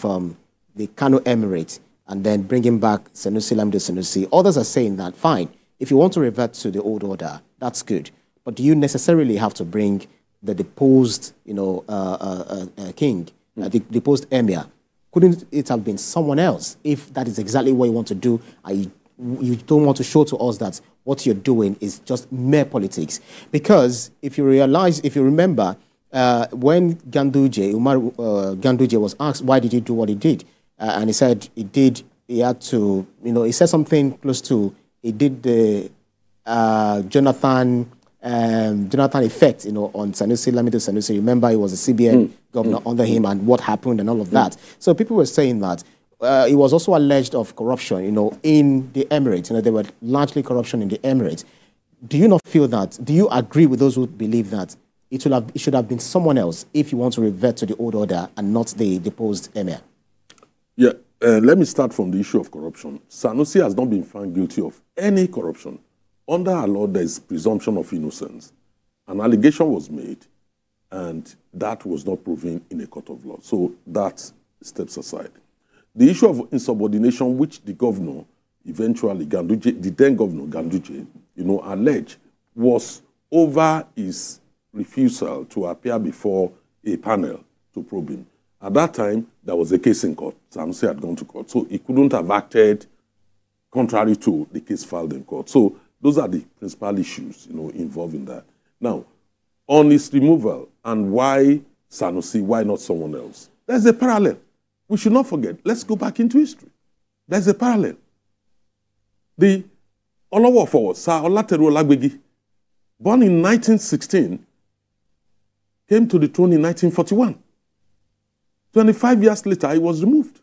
the Kano Emirate and then bringing back Sanusi Sanusi, others are saying that, fine, if you want to revert to the old order, that's good. But do you necessarily have to bring the deposed king, the deposed emir? Couldn't it have been someone else if that is exactly what you want to do? You don't want to show to us that what you're doing is just mere politics. Because if you remember, when Ganduje was asked, why did he do what he did? And he said he had to, he said something close to, he did the Jonathan effect, on Sanusi Sanusi. Remember, he was a CBN governor under him and what happened and all of that. So people were saying that it was also alleged of corruption, in the Emirates. There were largely corruption in the Emirates. Do you not feel that? Do you agree with those who believe that it should have been someone else if you want to revert to the old order and not the deposed emir? Yeah, let me start from the issue of corruption. Sanusi has not been found guilty of any corruption. Under our law, there is presumption of innocence. An allegation was made, and that was not proven in a court of law. So that steps aside. The issue of insubordination, which the governor, eventually Ganduje, the then governor Ganduje, alleged, was over his refusal to appear before a panel to probe him. At that time, there was a case in court. Sanusi had gone to court, so he couldn't have acted contrary to the case filed in court. So those are the principal issues, involved in that. Now, on his removal and why Sanusi, why not someone else? There's a parallel. We should not forget. Let's go back into history. There's a parallel. The Olawofo, Sir Olateru Olagbegi, born in 1916, came to the throne in 1941. 25 years later, he was removed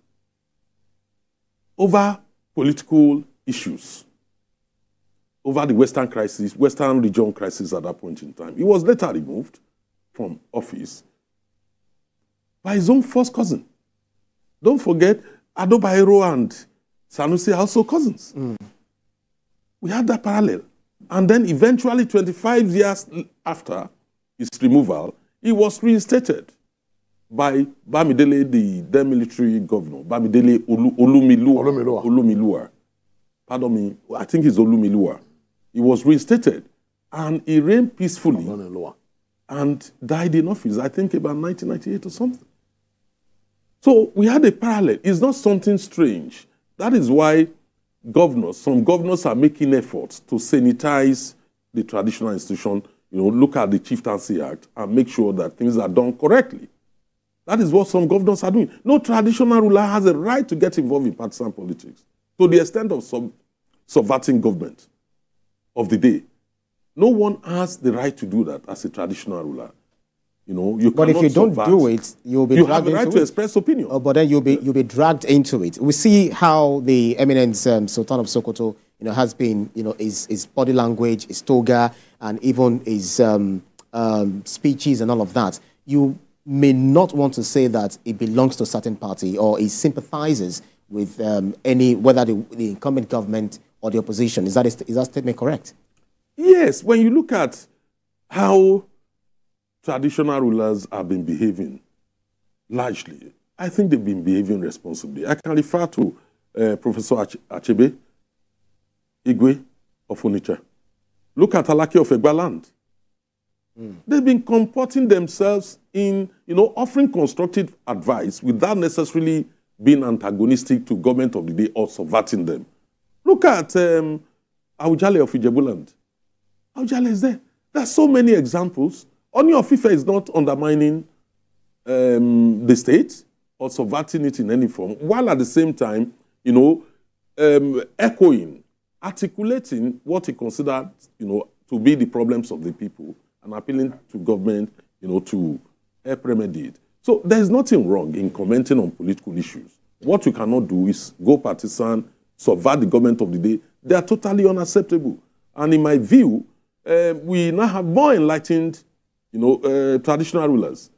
over political issues, over the Western region crisis at that point in time. He was later removed from office by his own first cousin. Don't forget, Ado Bayero and Sanusi are also cousins. We had that parallel. And then eventually, 25 years after his removal, he was reinstated by Bamidele, the then military governor, Bamidele Olumilua. Pardon me, I think it's Olumilua. He was reinstated and he reigned peacefully and died in office, I think about 1998 or something. So we had a parallel. It's not something strange. That is why some governors are making efforts to sanitize the traditional institution, look at the Chieftaincy Act and make sure that things are done correctly. That is what some governors are doing. No traditional ruler has a right to get involved in partisan politics to the extent of subverting government of the day. No one has the right to do that as a traditional ruler. But if you don't do it, you'll be dragged into it. You have the right to express opinion. But then you'll be dragged into it. We see how the eminent Sultan of Sokoto, has been, his body language, his toga, and even his speeches and all of that. You may not want to say that it belongs to a certain party or he sympathizes with whether the incumbent government or the opposition. Is that statement correct? Yes. When you look at how traditional rulers have been behaving, largely, I think they've been behaving responsibly. I can refer to Professor Achebe Igwe of Onitsha. Look at Alaki of Egbaland. They've been comporting themselves in, offering constructive advice without necessarily being antagonistic to government of the day or subverting them. Look at Awujale of Ijebuland. Awujale is there. There are so many examples. Oni of Ife is not undermining the state or subverting it in any form, while at the same time, you know, echoing, articulating what he considered, you know, to be the problems of the people and appealing to government, you know, to help remedy it. So there is nothing wrong in commenting on political issues. What you cannot do is go partisan, subvert the government of the day. They are totally unacceptable. And in my view, we now have more enlightened, you know, traditional rulers.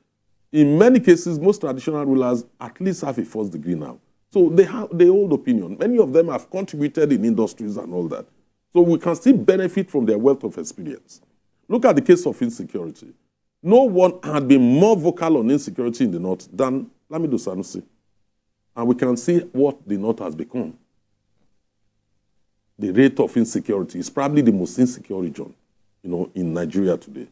In many cases, most traditional rulers at least have a first degree now. So they hold opinion. Many of them have contributed in industries and all that. So we can still benefit from their wealth of experience. Look at the case of insecurity. No one had been more vocal on insecurity in the North than Muhammadu Sanusi. And we can see what the North has become. The rate of insecurity is probably the most insecure region, you know, in Nigeria today.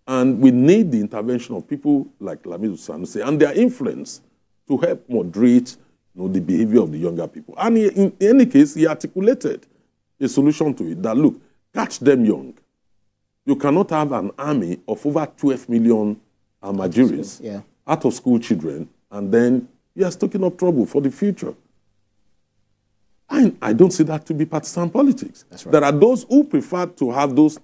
And we need the intervention of people like Muhammadu Sanusi and their influence to help moderate, you know, the behavior of the younger people. And in any case, he articulated a solution to it that, look, catch them young. You cannot have an army of over 12 million Almajiris, out-of-school children, and then you are stoking up trouble for the future. I don't see that to be partisan politics. That's right. There are those who prefer to have those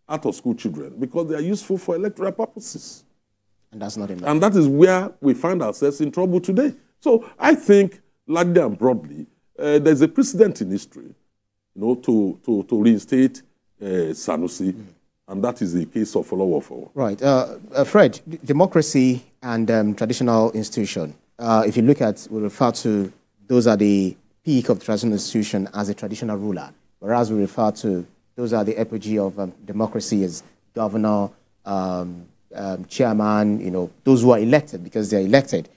out-of-school children because they are useful for electoral purposes. And that's not enough. And that is where we find ourselves in trouble today. So I think, largely and broadly, there's a precedent in history, you know, to reinstate Sanusi, and that is the case of Olowofo. Right. Fred, democracy and traditional institution. If you look at, we refer to those are the peak of the traditional institution as a traditional ruler, whereas we refer to those are the apogee of democracy as governor, chairman, you know, those who are elected because they're elected.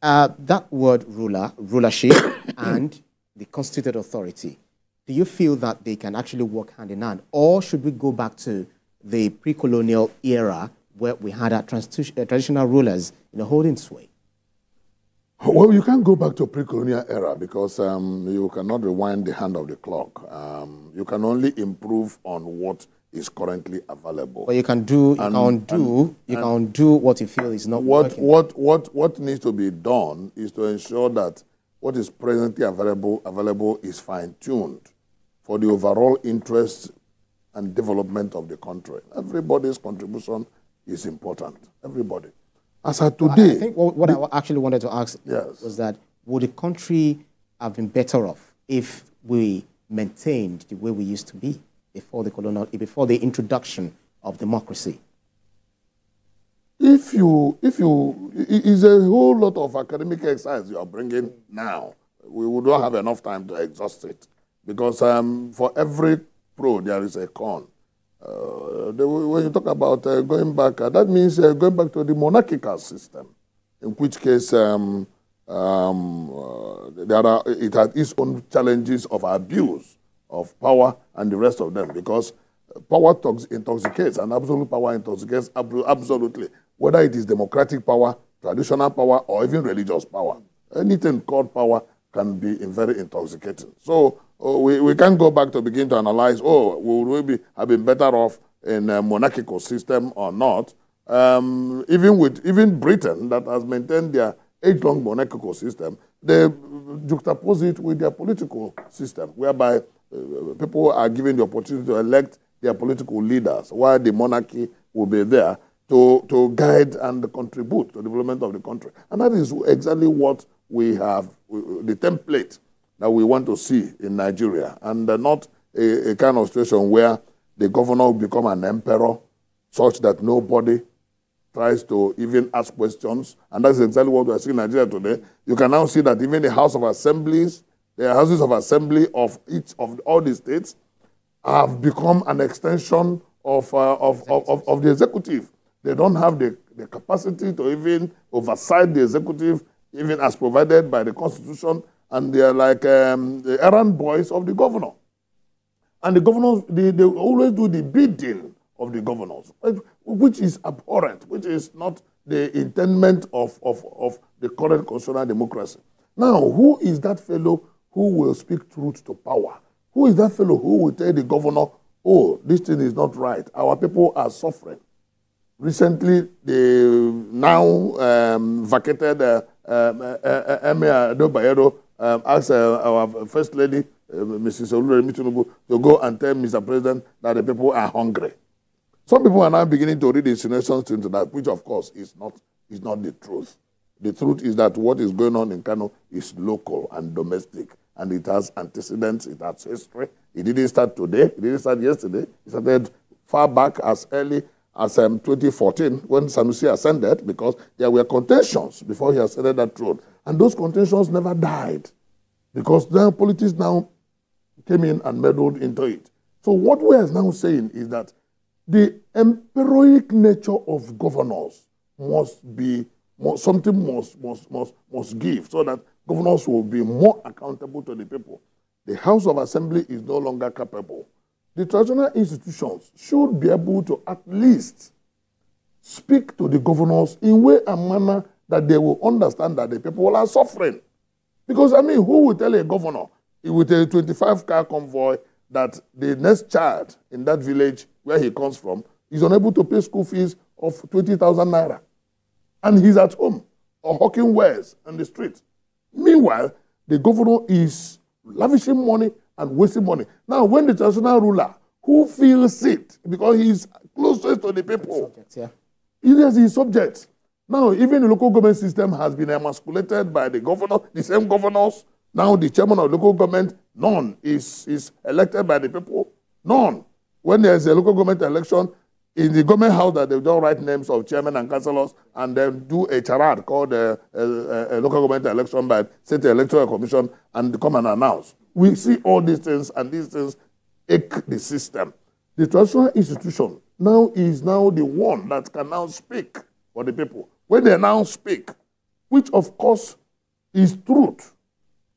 That word ruler, rulership, and the constituted authority, do you feel that they can actually work hand in hand? Or should we go back to the pre-colonial era where we had our traditional rulers, you know, holding sway? Well, you can't go back to pre-colonial era because you cannot rewind the hand of the clock. You can only improve on what is currently available. But you can do, you can undo what you feel is not working. What needs to be done is to ensure that what is presently available is fine-tuned for the overall interest and development of the country. Everybody's contribution is important. Everybody. As of today... I think what I actually wanted to ask was that would the country have been better off if we maintained the way we used to be before the introduction of democracy? It's a whole lot of academic exercise you are bringing now. We would not have enough time to exhaust it because for every pro there is a con. When you talk about going back, that means going back to the monarchical system, in which case it has its own challenges of abuse of power and the rest of them, because power intoxicates, and absolute power intoxicates absolutely, whether it is democratic power, traditional power, or even religious power. Anything called power can be very intoxicating. So we can't go back to begin to analyze, would we have been better off in a monarchical system or not? Even Britain, that has maintained their age-long monarchical system, they juxtapose it with their political system, whereby people are given the opportunity to elect their political leaders, while the monarchy will be there to guide and contribute to the development of the country. And that is exactly what we have, the template that we want to see in Nigeria, and not a kind of situation where the governor will become an emperor such that nobody tries to even ask questions. And that's exactly what we are seeing in Nigeria today. You can now see that even the House of Assemblies, the houses of assembly of each of all the states have become an extension of the executive. They don't have the capacity to even oversight the executive, even as provided by the Constitution, and they are like the errand boys of the governor. And the governors, they always do the bidding of the governors, which is abhorrent, which is not the intendment of the current constitutional democracy. Now, who is that fellow who will speak truth to power? Who is that fellow who will tell the governor, oh, this thing is not right, our people are suffering? Recently, the now vacated Emir Abba Yusuf asked our First Lady, Mrs. Oluremi Tinubu, to go and tell Mr. President that the people are hungry. Some people are now beginning to read insinuations into that, which of course is not the truth. The truth is that what is going on in Kano is local and domestic, and it has antecedents, it has history. It didn't start today, it didn't start yesterday. It started far back as early as 2014 when Sanusi ascended, because there were contentions before he ascended that throne. And those contentions never died, because then politics now came in and meddled into it. So what we are now saying is that the empiric nature of governors must be, something must give, so that governors will be more accountable to the people. The House of Assembly is no longer capable. The traditional institutions should be able to at least speak to the governors in way and manner that they will understand that the people are suffering. Because, I mean, who will tell a governor with a 25-car convoy that the next child in that village where he comes from is unable to pay school fees of 20,000 naira? And he's at home or hawking wares on the street. Meanwhile, the governor is lavishing money and wasting money. Now, when the traditional ruler, who feels it because he's closest to the people, he is subject. Now, even the local government system has been emasculated by the governor, the same governors. Now, the chairman of local government, none is elected by the people. None. When there's a local government election, in the government house that they don't write names of chairman and councillors and then do a charade called a local government election by State Electoral Commission and come and announce. We see all these things, and these things ache the system. The traditional institution now is now the one that can now speak for the people. When they now speak, which of course is truth,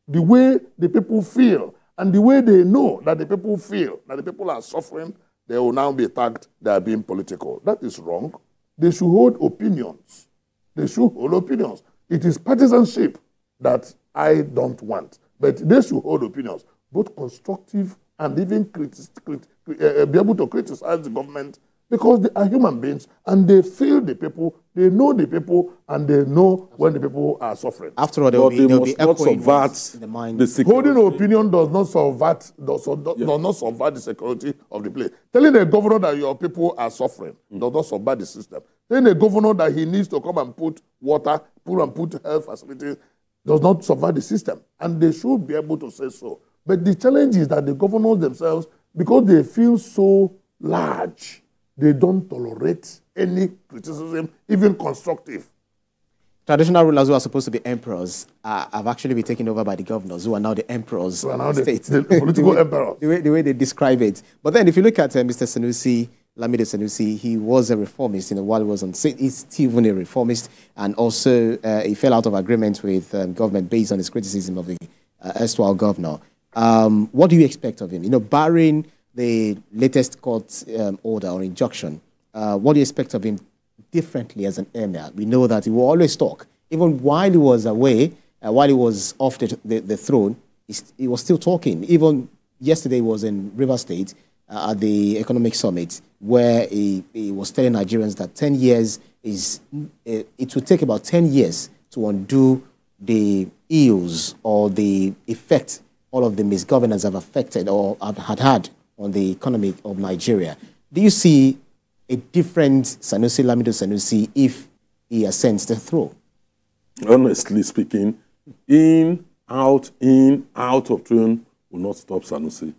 the way the people feel and the way they know that the people feel, that the people are suffering, they will now be tagged they are being political. That is wrong. They should hold opinions. They should hold opinions. It is partisanship that I don't want. But they should hold opinions, both constructive and even be able to criticize the government, because they are human beings and they feel the people, they know the people, and they know when the people are suffering. After all, they must not subvert the mind. Holding an opinion does not subvert the security of the place. Telling a governor that your people are suffering does not subvert the system. Telling a governor that he needs to come and put water, put health facilities, does not subvert the system. And they should be able to say so. But the challenge is that the governors themselves, because they feel so large, they don't tolerate any criticism, even constructive. Traditional rulers who are supposed to be emperors have actually been taken over by the governors, who are now the emperors of the state. The political emperors. The way they describe it. But then if you look at Mr. Sanusi, Lamido Sanusi, he was a reformist while he was on state. He's still even a reformist, and also he fell out of agreement with government based on his criticism of the erstwhile governor. What do you expect of him? Barring the latest court order or injunction, what do you expect of him differently as an emir? We know that he will always talk. Even while he was away, while he was off the throne, he was still talking. Even yesterday he was in River State at the Economic Summit, where he was telling Nigerians that 10 years it would take about 10 years to undo the ills or the effect all of the misgovernance have affected or had on the economy of Nigeria. Do you see a different Sanusi, Lamido Sanusi, if he ascends the throne? Honestly speaking, in, out of throne will not stop Sanusi.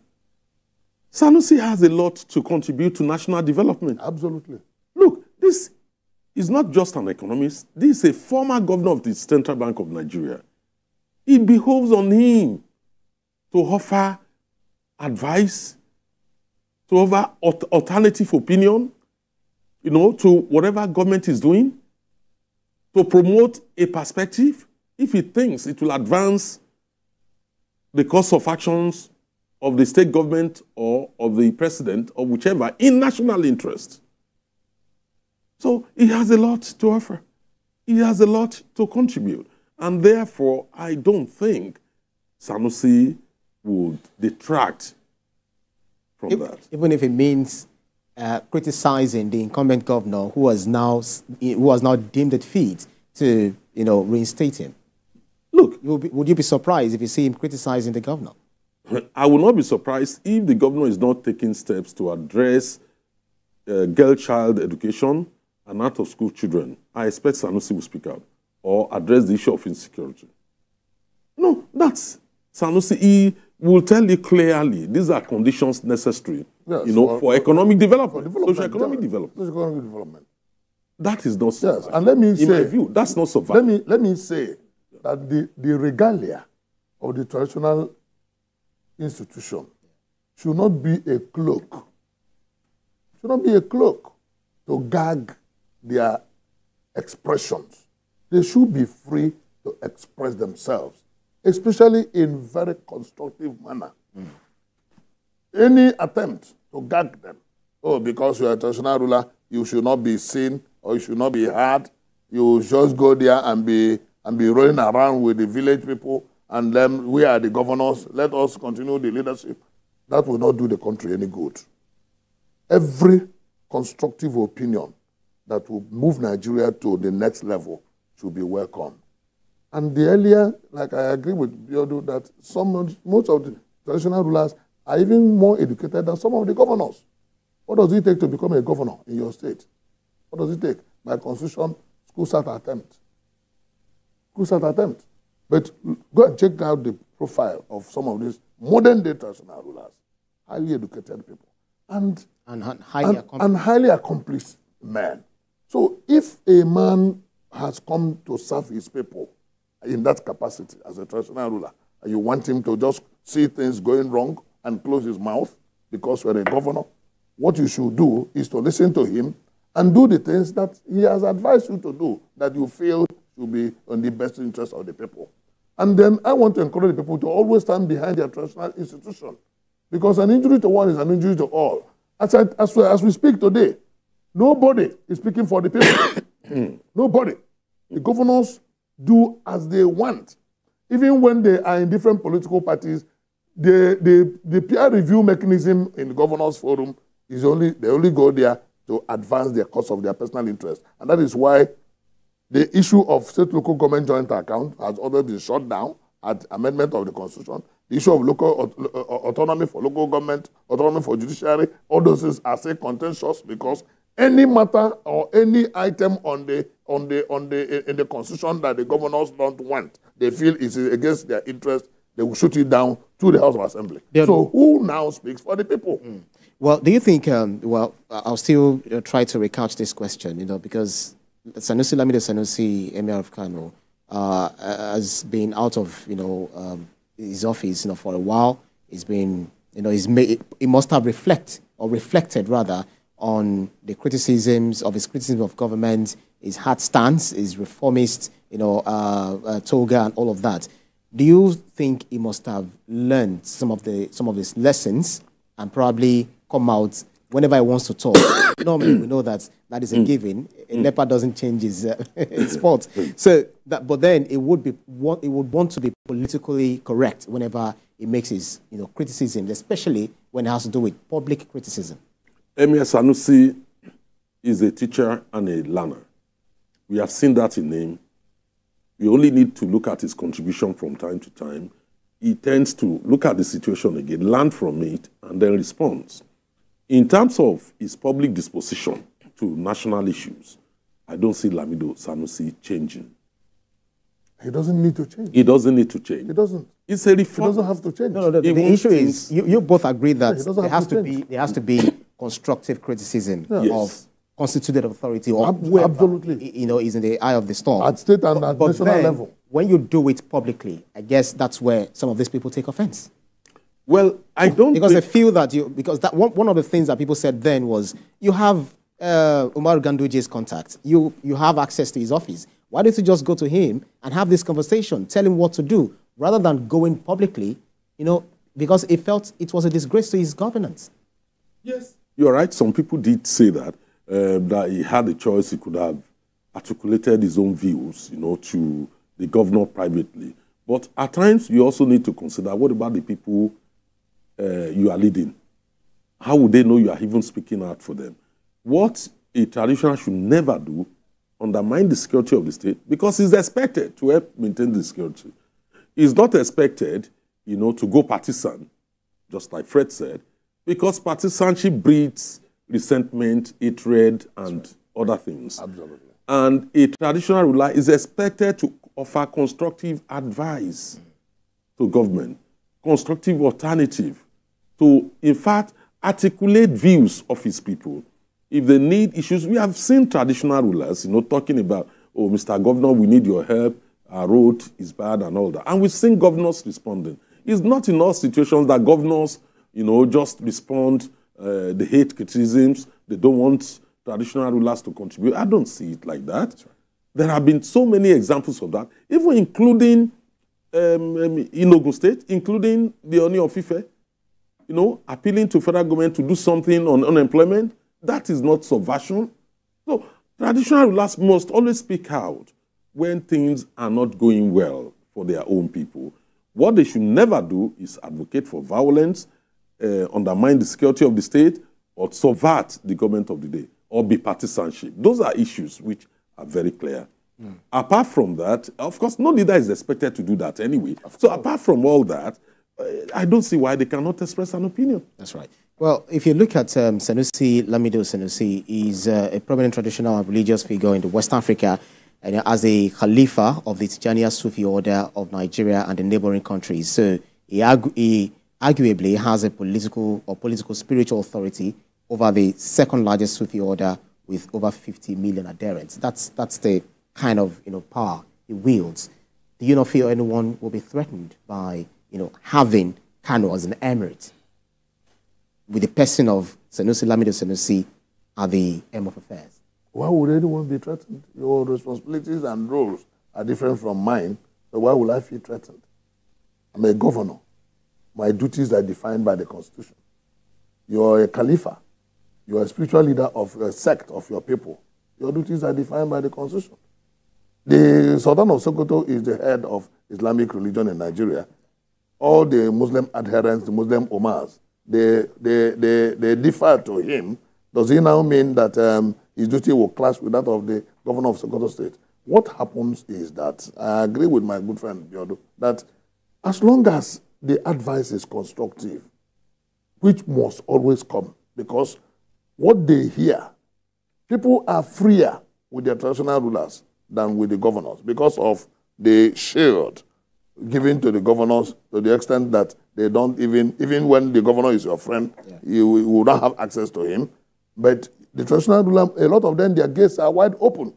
Sanusi has a lot to contribute to national development. Absolutely. Look, this is not just an economist. This is a former governor of the Central Bank of Nigeria. It behoves on him to offer advice, to offer alternative opinion, to whatever government is doing, to promote a perspective if he thinks it will advance the course of actions of the state government or of the president or whichever in national interest. So he has a lot to offer. He has a lot to contribute. And therefore, I don't think Sanusi would detract from that. Even if it means criticizing the incumbent governor who has now deemed it fit to reinstate him. Look, would you be surprised if you see him criticizing the governor? I will not be surprised if the governor is not taking steps to address girl child education and out-of-school children. I expect Sanusi will speak out or address the issue of insecurity. No, that's Sanusi. He will tell you clearly these are conditions necessary, Yes, for economic development, socio-economic development. Socio-economic development. That is not Yes, and let me say, in my view, that's not survival. Let me say that the regalia of the traditional institution should not be a cloak. Should not be a cloak to gag their expressions. They should be free to express themselves, especially in very constructive manner. Any attempt to gag them, oh, because you are a traditional ruler, you should not be seen or you should not be heard. You just go there and be rolling around with the village people, and then we are the governors. Let us continue the leadership. That will not do the country any good. Every constructive opinion that will move Nigeria to the next level should be welcome. And the earlier, like I agree with Biodu, that most of the traditional rulers are even more educated than some of the governors. What does it take to become a governor in your state? What does it take? By constitution, school start attempt. School start attempt. But go and check out the profile of some of these modern-day traditional rulers, highly educated people, and highly accomplished men. So if a man has come to serve his people in that capacity as a traditional ruler, and you want him to just see things going wrong and close his mouth because you're a governor, what you should do is to listen to him and do the things that he has advised you to do, that you feel should be in the best interest of the people. And then I want to encourage the people to always stand behind their traditional institution, because an injury to one is an injury to all. As we speak today, nobody is speaking for the people. Nobody. The governors do as they want. Even when they are in different political parties, the peer review mechanism in the governors' forum is they only go there to advance their cause of their personal interest. And that is why the issue of state-local government joint account has already been shut down at amendment of the Constitution. The issue of local autonomy for local government, autonomy for judiciary, all those things are still contentious, because any matter or any item in the Constitution that the governors don't want, they feel is against their interest, they will shoot it down to the House of Assembly. So who now speaks for the people? Well, do you think, I'll still try to recouch this question, because Sanusi Lamido Sanusi, Emir of Kano, has been out of, his office, for a while. He's been, he must have reflected rather on the criticisms of government, his hard stance, his reformist, toga and all of that. Do you think he must have learned some of his lessons and probably come out whenever he wants to talk? Normally, we know that is a given. A leopard doesn't change his spot. So, but then it would want to be politically correct whenever he makes his criticism, especially when it has to do with public criticism. Emir Sanusi is a teacher and a learner. We have seen that in him. We only need to look at his contribution from time to time. He tends to look at the situation again, learn from it, and then responds. In terms of his public disposition to national issues, I don't see Lamido Sanusi changing. He doesn't need to change. He doesn't need to change. He doesn't. It's a reform. He doesn't have to change. No, the issue is you both agree that there has to be constructive criticism of constituted authority, or absolutely, is in the eye of the storm at state and at national level. When you do it publicly, I guess that's where some of these people take offense. Well, I don't, because they feel that one of the things that people said then was, you have Muhammadu Ganduje's contact, you have access to his office. Why don't you just go to him and have this conversation, tell him what to do, rather than going publicly, because it felt it was a disgrace to his governance. Yes, you're right. Some people did say that he had a choice. He could have articulated his own views, to the governor privately. But at times, you also need to consider, what about the people you are leading? How would they know you are even speaking out for them? What a traditional should never do, undermine the security of the state, because it's expected to help maintain the security. is not expected, to go partisan, just like Fred said, because partisanship breeds resentment, hatred, and other things. Absolutely. And a traditional ruler is expected to offer constructive advice to government, constructive alternative, to, in fact, articulate views of his people. If they need issues, we have seen traditional rulers, talking about, oh, Mr. Governor, we need your help, our road is bad and all that. And we've seen governors responding. It's not in all situations that governors, just respond, they hate criticisms, they don't want traditional rulers to contribute. I don't see it like that. Right. There have been so many examples of that, even including in Ogun State, including the Oni of Ife, appealing to federal government to do something on unemployment. That is not subversion. So traditional rulers must always speak out when things are not going well for their own people. What they should never do is advocate for violence, undermine the security of the state, or subvert the government of the day, or be partisanship. Those are issues which are very clear. Apart from that, of course, no leader is expected to do that anyway. So apart from all that, I don't see why they cannot express an opinion. That's right. Well, if you look at Sanusi Lamido Sanusi, he's a prominent traditional and religious figure in the West Africa, and as a Khalifa of the Tijaniya Sufi order of Nigeria and the neighboring countries. So he arguably has a political spiritual authority over the second largest Sufi order with over 50 million adherents. That's the kind of power he wields. Do you not feel anyone will be threatened by having Kano as an emirate with the person of Sanusi Lamido Sanusi at the helm of affairs? Why would anyone be threatened? Your responsibilities and roles are different from mine, so why would I feel threatened? I'm a governor. My duties are defined by the Constitution. You're a Khalifa. You're a spiritual leader of a sect of your people. Your duties are defined by the Constitution. The Sultan of Sokoto is the head of Islamic religion in Nigeria. All the Muslim adherents, the Muslim Omars, they defer to him. Does he now mean that his duty will clash with that of the governor of Sokoto State? What happens is that, I agree with my good friend Biodo, that as long as the advice is constructive, which must always come, because what they hear, people are freer with their traditional rulers than with the governors because of the shield given to the governors to the extent that they don't even when the governor is your friend, you will not have access to him. But the traditional ruler, a lot of them, their gates are wide open.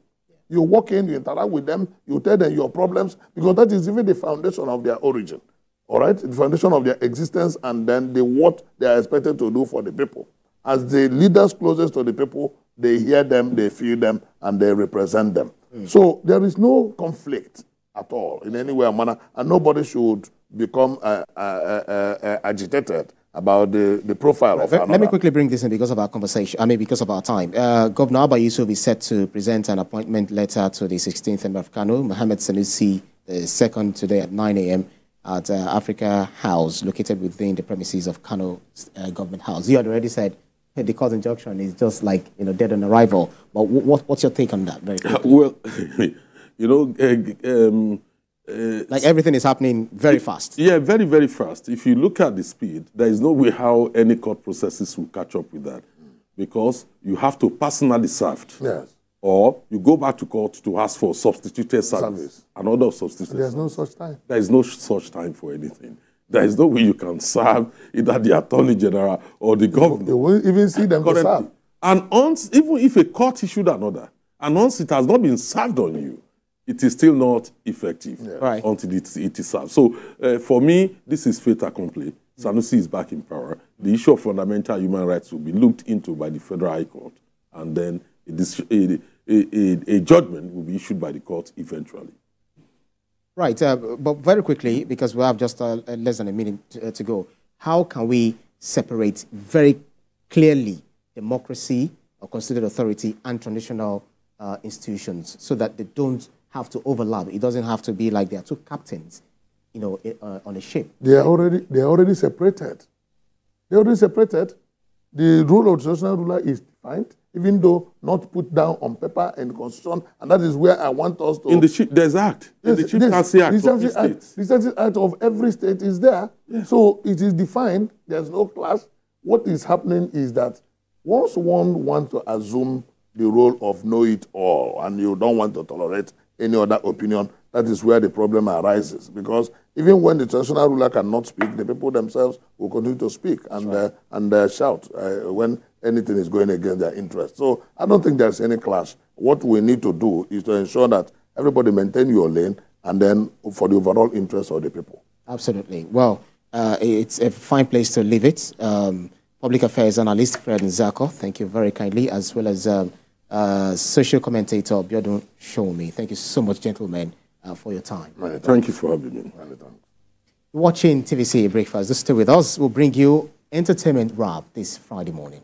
You walk in, you interact with them, you tell them your problems, because that is even the foundation of their origin. All right? The foundation of their existence, and then what they are expected to do for the people. As the leaders closest to the people, they hear them, they feel them, and they represent them. So there is no conflict at all in any way or manner, and nobody should become agitated about the profile of another. Let me quickly bring this in because of our conversation, because of our time. Governor Abba Yusuf is set to present an appointment letter to the 16th Emir of Kano, Muhammadu Sanusi II, today at 9 a.m. at Africa House, located within the premises of Kano Government House. You had already said the court injunction is just like dead on arrival. But what's your take on that? Very quickly? Well, like everything is happening very fast. Yeah, very, very fast. If you look at the speed, there is no way how any court processes will catch up with that, because you have to personally serve. Yes. Or you go back to court to ask for substituted service. Another substituted There's no such time. There is no such time for anything. There is no way you can serve either the Attorney General or the governor. You won't even see them to serve. And even if a court issued an order, and once it has not been served on you, it is still not effective until it is served. So for me, this is fait accompli. Sanusi is back in power. The issue of fundamental human rights will be looked into by the Federal High Court, and then a judgment will be issued by the court eventually. Right, but very quickly, because we have just less than a minute to go, how can we separate very clearly democracy or constituted authority and traditional institutions so that they don't have to overlap? It doesn't have to be like there are two captains, on a ship. They are already separated. They are already separated. The role of the traditional ruler is defined. even though not put down on paper in the Constitution, and that is where I want us to... In the there's Act. In the Chieftaincy Act of the states. The Chieftaincy Act of every state is there. Yeah. So it is defined. There's no clash. What is happening is that once one wants to assume the role of know-it-all and you don't want to tolerate any other opinion, that is where the problem arises. Because even when the traditional ruler cannot speak, the people themselves will continue to speak and shout when anything is going against their interests. So I don't think there's any clash. What we need to do is to ensure that everybody maintain your lane and then for the overall interest of the people. Absolutely. Well, it's a fine place to leave it. Public Affairs Analyst Fred Nzako, thank you very kindly, as well as social commentator Biodun Shomi. Thank you so much, gentlemen, for your time. Thank you for having me. Watching TVC Breakfast, just stay with us. We'll bring you entertainment wrap this Friday morning.